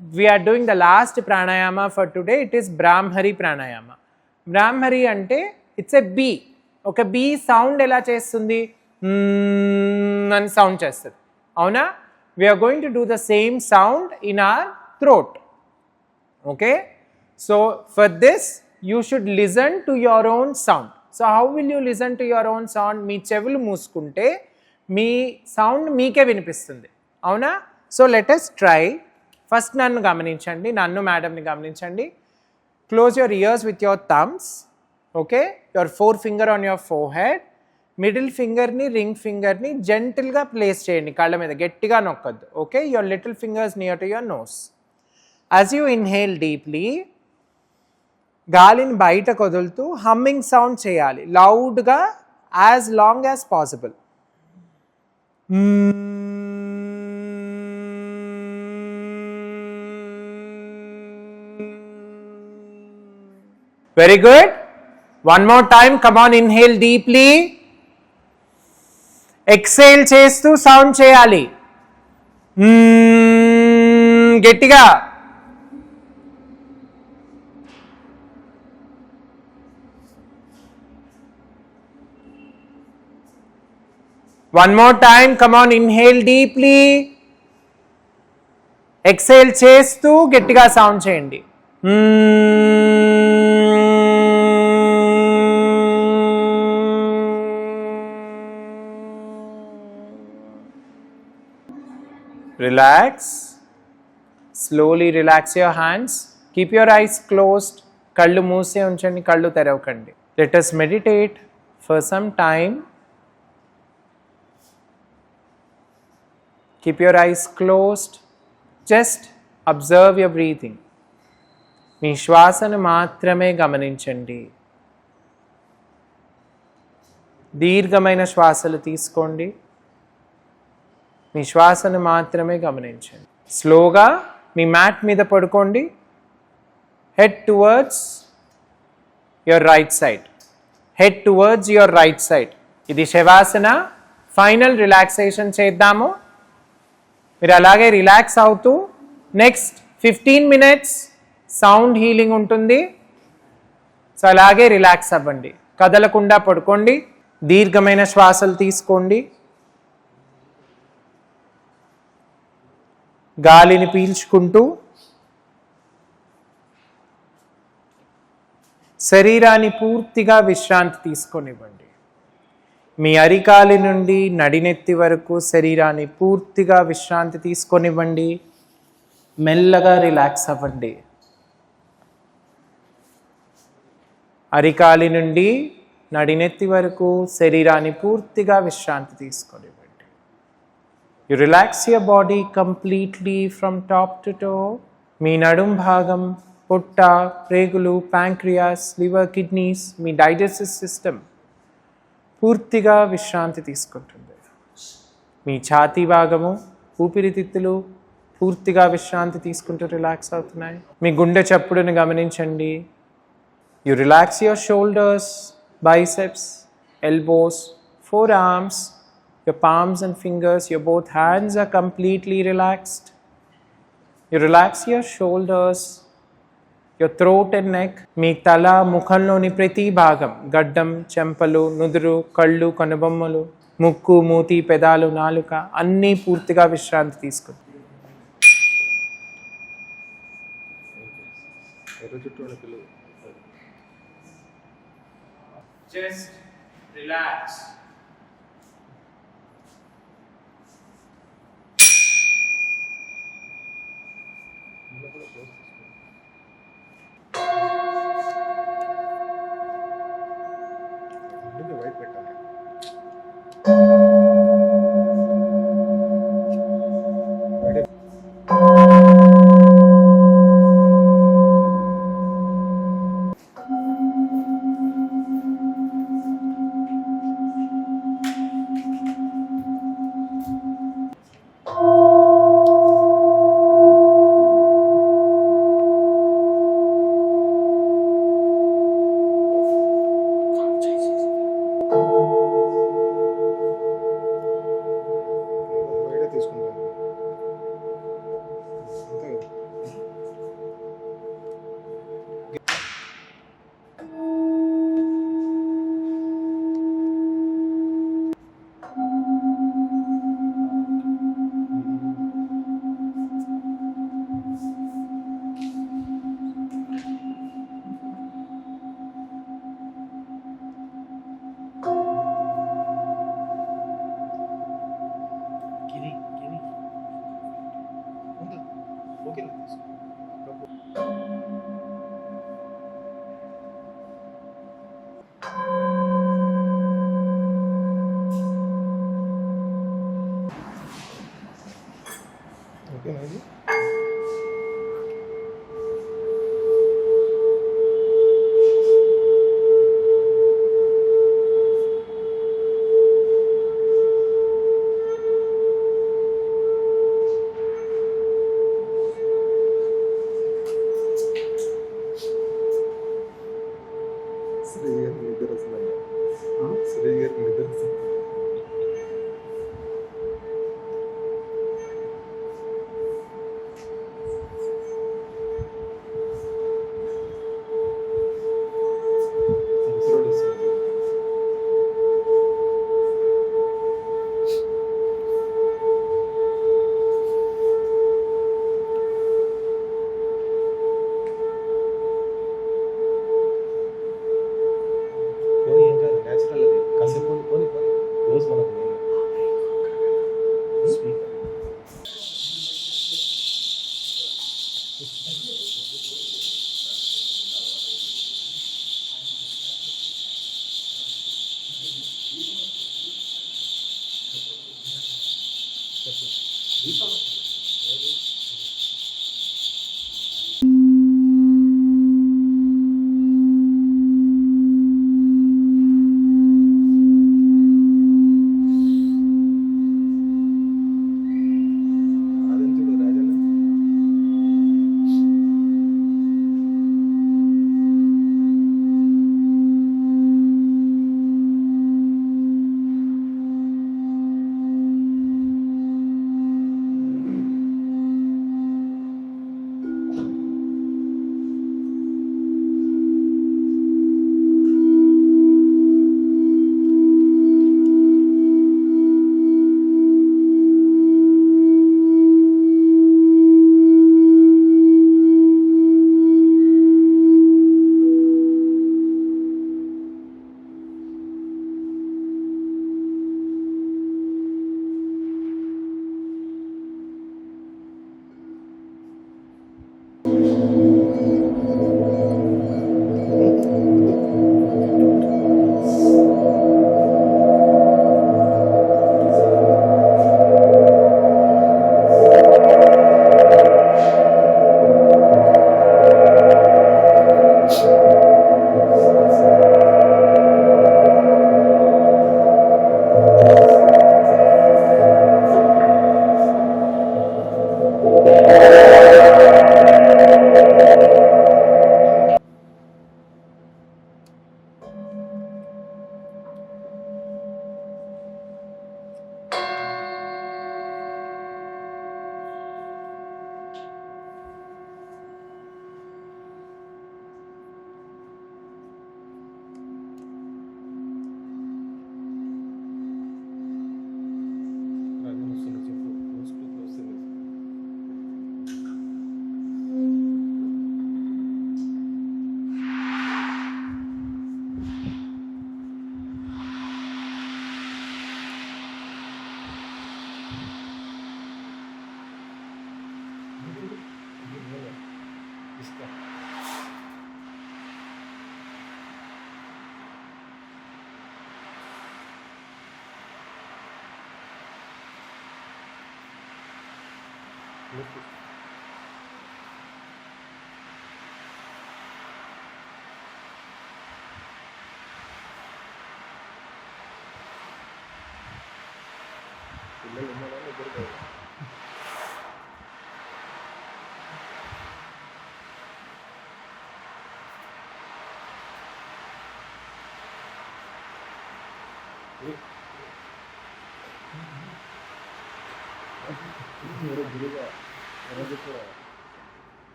we're doing the last pranayama for today. It is Bhramari pranayama. Bhramari అంటే ఇట్స్ ఎ బీ. ఒక బీ సౌండ్ ఎలా చేస్తుంది? అని సౌండ్ చేస్తుంది, అవునా? We're going to do the same sound in our throat. Okay, so for this you should listen to your own sound. So how will you listen to your own sound? మీ చెవులు మూసుకుంటే మీ సౌండ్ మీకే వినిపిస్తుంది, అవునా? So let us try. First నన్ను గమనించండి, నన్ను మేడంని గమనించండి. Close your ears with your thumbs. Okay, your 4 finger on your forehead. Middle ఫింగర్ని, రింగ్ ఫింగర్ని జెంటిల్గా ప్లేస్ చేయండి, కళ్ళ మీద గట్టిగా నొక్కొద్దు. Okay, your little fingers near to your nose. As you inhale deeply, గాలిని బయటకు వదులుతూ హమ్మింగ్ సౌండ్ చేయాలి లౌడ్గా, as long as possible. Very good. One more time. Come on, inhale deeply. Exhale చేస్తూ సౌండ్ చేయాలి గట్టిగా. One more time, come on, inhale deeply. Exhale చేస్తూ గట్టిగా సౌండ్ చేయండి. Relax. Slowly relax your hands. Keep your eyes closed. కళ్ళు మూసే ఉంచండి, కళ్ళు తెరవకండి. Let us meditate for some time. Keep your eyes closed. Just observe your breathing. మీ శ్వాసను మాత్రమే గమనించండి. దీర్ఘమైన శ్వాసలు తీసుకోండి. మీ శ్వాసను మాత్రమే గమనించండి. స్లోగా మీ మ్యాట్ మీద పడుకోండి. Head towards your right side. Head towards your right side. ఇది శవాసన. ఫైనల్ రిలాక్సేషన్ చేద్దాము. మీరు అలాగే రిలాక్స్ అవుతూ నెక్స్ట్ 15 minutes సౌండ్ హీలింగ్ ఉంటుంది. సో అలాగే రిలాక్స్ అవ్వండి. కదలకుండా పడుకోండి. దీర్ఘమైన శ్వాసలు తీసుకోండి. గాలిని పీల్చుకుంటూ శరీరాన్ని పూర్తిగా విశ్రాంతి తీసుకొనివ్వండి. మీ అరికాలి నుండి నడినెత్తి వరకు శరీరాన్ని పూర్తిగా విశ్రాంతి తీసుకొనివ్వండి. మెల్లగా రిలాక్స్ అవ్వండి. అరికాలి నుండి నడినెత్తి వరకు శరీరాన్ని పూర్తిగా విశ్రాంతి తీసుకొనివ్వండి. You relax your body completely from top to toe. మీ నడుం భాగం, పొట్ట, ప్రేగులు, ప్యాంక్రియాస్, లివర్, కిడ్నీస్, మీ డైజెస్టివ్ సిస్టమ్ పూర్తిగా విశ్రాంతి తీసుకుంటుంది. మీ ఛాతీ భాగము, ఊపిరితిత్తులు పూర్తిగా విశ్రాంతి తీసుకుంటూ రిలాక్స్ అవుతున్నాయి. మీ గుండె చప్పుడుని గమనించండి. You relax your shoulders, biceps, elbows, forearms, your palms and fingers, your both hands are completely relaxed. You relax your shoulders, your throat and neck. మీ తల, ముఖంలోని ప్రతి భాగం, గడ్డం, చెంపలు, నుదురు, కళ్ళు, కనుబొమ్మలు, ముక్కు, మూతి, పెదాలు, నాలుక అన్నీ పూర్తిగా విశ్రాంతి తీసుకుంటాయి. Just relax. పోనీ ఏం కాదు, న్యాచురల్ అది. కాసేపు పోనీ పోనీ పోనీ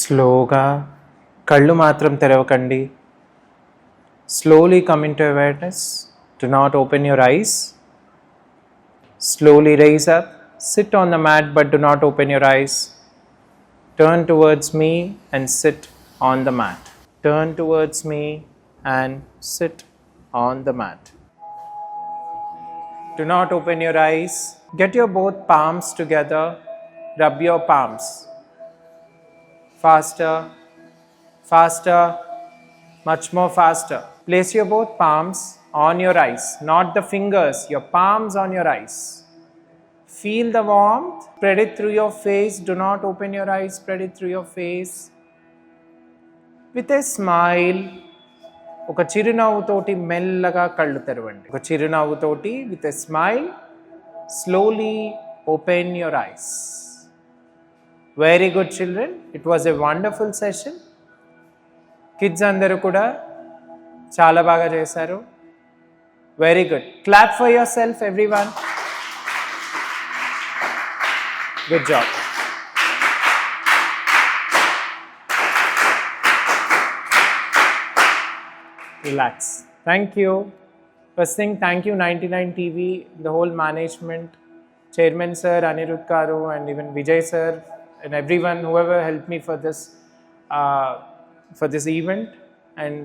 స్లోగా కళ్ళు మాత్రం తెరవకండి. Slowly come into awareness. Do not open your eyes. Slowly raise up. Sit on the mat but do not open your eyes. Turn towards me and sit on the mat. Turn towards me and sit on the mat. Do not open your eyes. Get your both palms together. Rub your palms. Faster, faster, much more faster. Place your both palms on your eyes, not the fingers, your palms on your eyes. Feel the warmth, spread it through your face. Do not open your eyes, spread it through your face. With a smile, ఒక చిరునవ్వుతోటి మెల్లగా కళ్ళు తెరవండి. ఒక చిరునవ్వుతోటి with a smile, slowly open your eyes. Very good children. It was a wonderful session. Kids అందరూ కూడా చాలా బాగా చేశారు. Very good. Clap for yourself everyone. Good job. Relax. Thank you. First thing, thank you 99 TV, the whole management, Chairman Sir, Anirudh Karu, and even Vijay Sir, and everyone, whoever helped me for this event and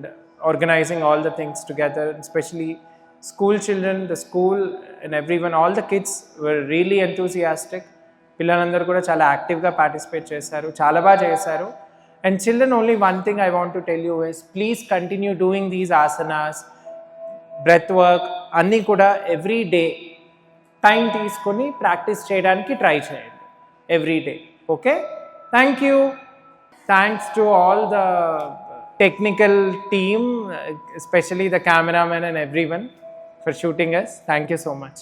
organizing all the things together, especially school children, the school and everyone, all the kids were really enthusiastic. పిల్లలందరూ కూడా చాలా యాక్టివ్గా పార్టిసిపేట్ చేశారు, చాలా బాగా చేశారు. And children, only one thing I want to tell you is, please continue doing these asanas, breath work, అన్నీ కూడా ఎవ్రీ డే టైం తీసుకొని ప్రాక్టీస్ చేయడానికి ట్రై చేయండి every day. Okay, thank you. Thanks to all the technical team, especially the cameraman and everyone for shooting us. Thank you so much.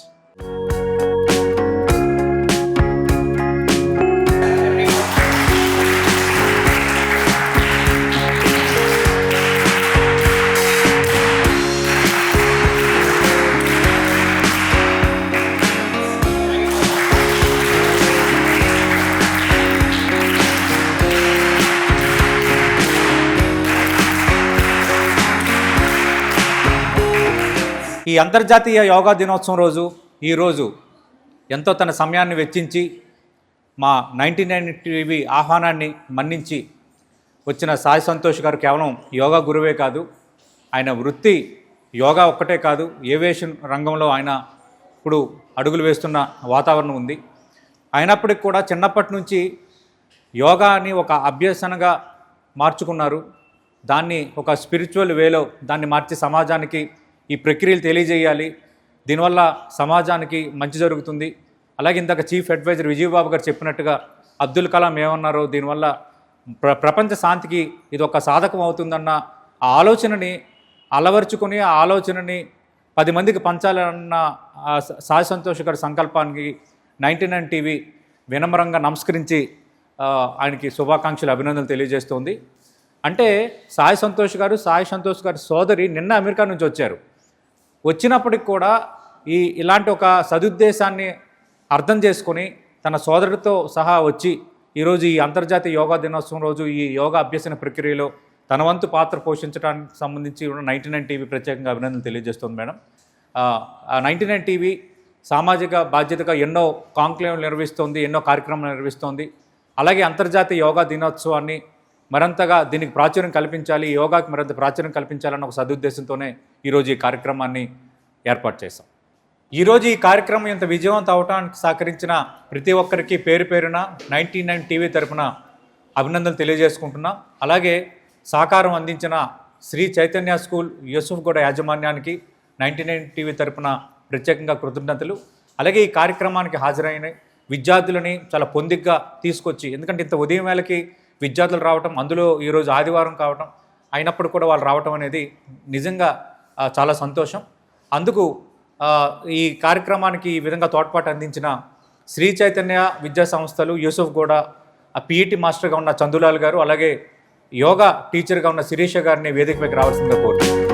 ఈ అంతర్జాతీయ యోగా దినోత్సవం రోజు ఈరోజు ఎంతో తన సమయాన్ని వెచ్చించి మా 99 టీవీ ఆహ్వానాన్ని మన్నించి వచ్చిన సాయి సంతోష్ గారు కేవలం యోగా గురువే కాదు, ఆయన వృత్తి యోగా ఒక్కటే కాదు, ఏవియేషన్ రంగంలో ఆయన ఇప్పుడు అడుగులు వేస్తున్న వాతావరణం ఉంది. అయినప్పటికీ కూడా చిన్నప్పటి నుంచి యోగాని ఒక అభ్యసనగా మార్చుకున్నారు. దాన్ని ఒక స్పిరిచువల్ వేలో దాన్ని మార్చి సమాజానికి ఈ ప్రక్రియలు తెలియజేయాలి, దీనివల్ల సమాజానికి మంచి జరుగుతుంది. అలాగే ఇందాక చీఫ్ అడ్వైజర్ విజయబాబు గారు చెప్పినట్టుగా అబ్దుల్ కలాం ఏమన్నారో దీనివల్ల ప్రపంచ శాంతికి ఇది ఒక సాధకం అవుతుందన్న ఆ ఆలోచనని అలవర్చుకొని ఆ ఆలోచనని 10 మందికి పంచాలన్న సాయి సంతోష్ గారి సంకల్పానికి 99 టీవీ వినమ్రంగా నమస్కరించి ఆయనకి శుభాకాంక్షలు అభినందనలు తెలియజేస్తుంది. అంటే సాయి సంతోష్ గారి సోదరి నిన్న అమెరికా నుంచి వచ్చారు. వచ్చినప్పటికి కూడా ఇలాంటి ఒక సదుద్దేశాన్ని అర్థం చేసుకొని తన సోదరుడితో సహా వచ్చి ఈరోజు ఈ అంతర్జాతీయ యోగా దినోత్సవం రోజు ఈ యోగా అభ్యసన ప్రక్రియలో తన వంతు పాత్ర పోషించడానికి సంబంధించి 99 టీవీ ప్రత్యేకంగా అభినందనలు తెలియజేస్తుంది మేడం. 99 టీవీ సామాజిక బాధ్యతగా ఎన్నో కాంక్లేవ్లు నిర్వహిస్తోంది, ఎన్నో కార్యక్రమాలు నిర్వహిస్తోంది. అలాగే అంతర్జాతీయ యోగా దినోత్సవాన్ని మరింతగా దీనికి ప్రాచుర్యం కల్పించాలి, యోగాకి మరింత ప్రాచుర్యం కల్పించాలన్న ఒక సదుద్దేశంతోనే ఈరోజు ఈ కార్యక్రమాన్ని ఏర్పాటు చేశాం. ఈరోజు ఈ కార్యక్రమం ఇంత విజయవంతం అవడానికి సహకరించిన ప్రతి ఒక్కరికి పేరు పేరున 99 టీవీ తరపున అభినందనలు తెలియజేసుకుంటున్నాం. అలాగే సహకారం అందించిన శ్రీ చైతన్య స్కూల్ యూసుఫ్గూడ యాజమాన్యానికి 99 టీవీ తరపున ప్రత్యేకంగా కృతజ్ఞతలు. అలాగే ఈ కార్యక్రమానికి హాజరైన విద్యార్థులని చాలా పొందిగ్గా తీసుకొచ్చి, ఎందుకంటే ఇంత ఉదయం వేళకి విద్యార్థులు రావటం, అందులో ఈరోజు ఆదివారం కావటం అయినప్పుడు కూడా వాళ్ళు రావటం అనేది నిజంగా చాలా సంతోషం. అందుకు ఈ కార్యక్రమానికి ఈ విధంగా తోడ్పాటు అందించిన శ్రీ చైతన్య విద్యా సంస్థలు యూసుఫ్గూడ పీఈటీ మాస్టర్గా ఉన్న చందులాల్ గారు, అలాగే యోగా టీచర్గా ఉన్న శిరీష గారిని వేదికపైకి రావాల్సిందిగా కోరుతున్నాను.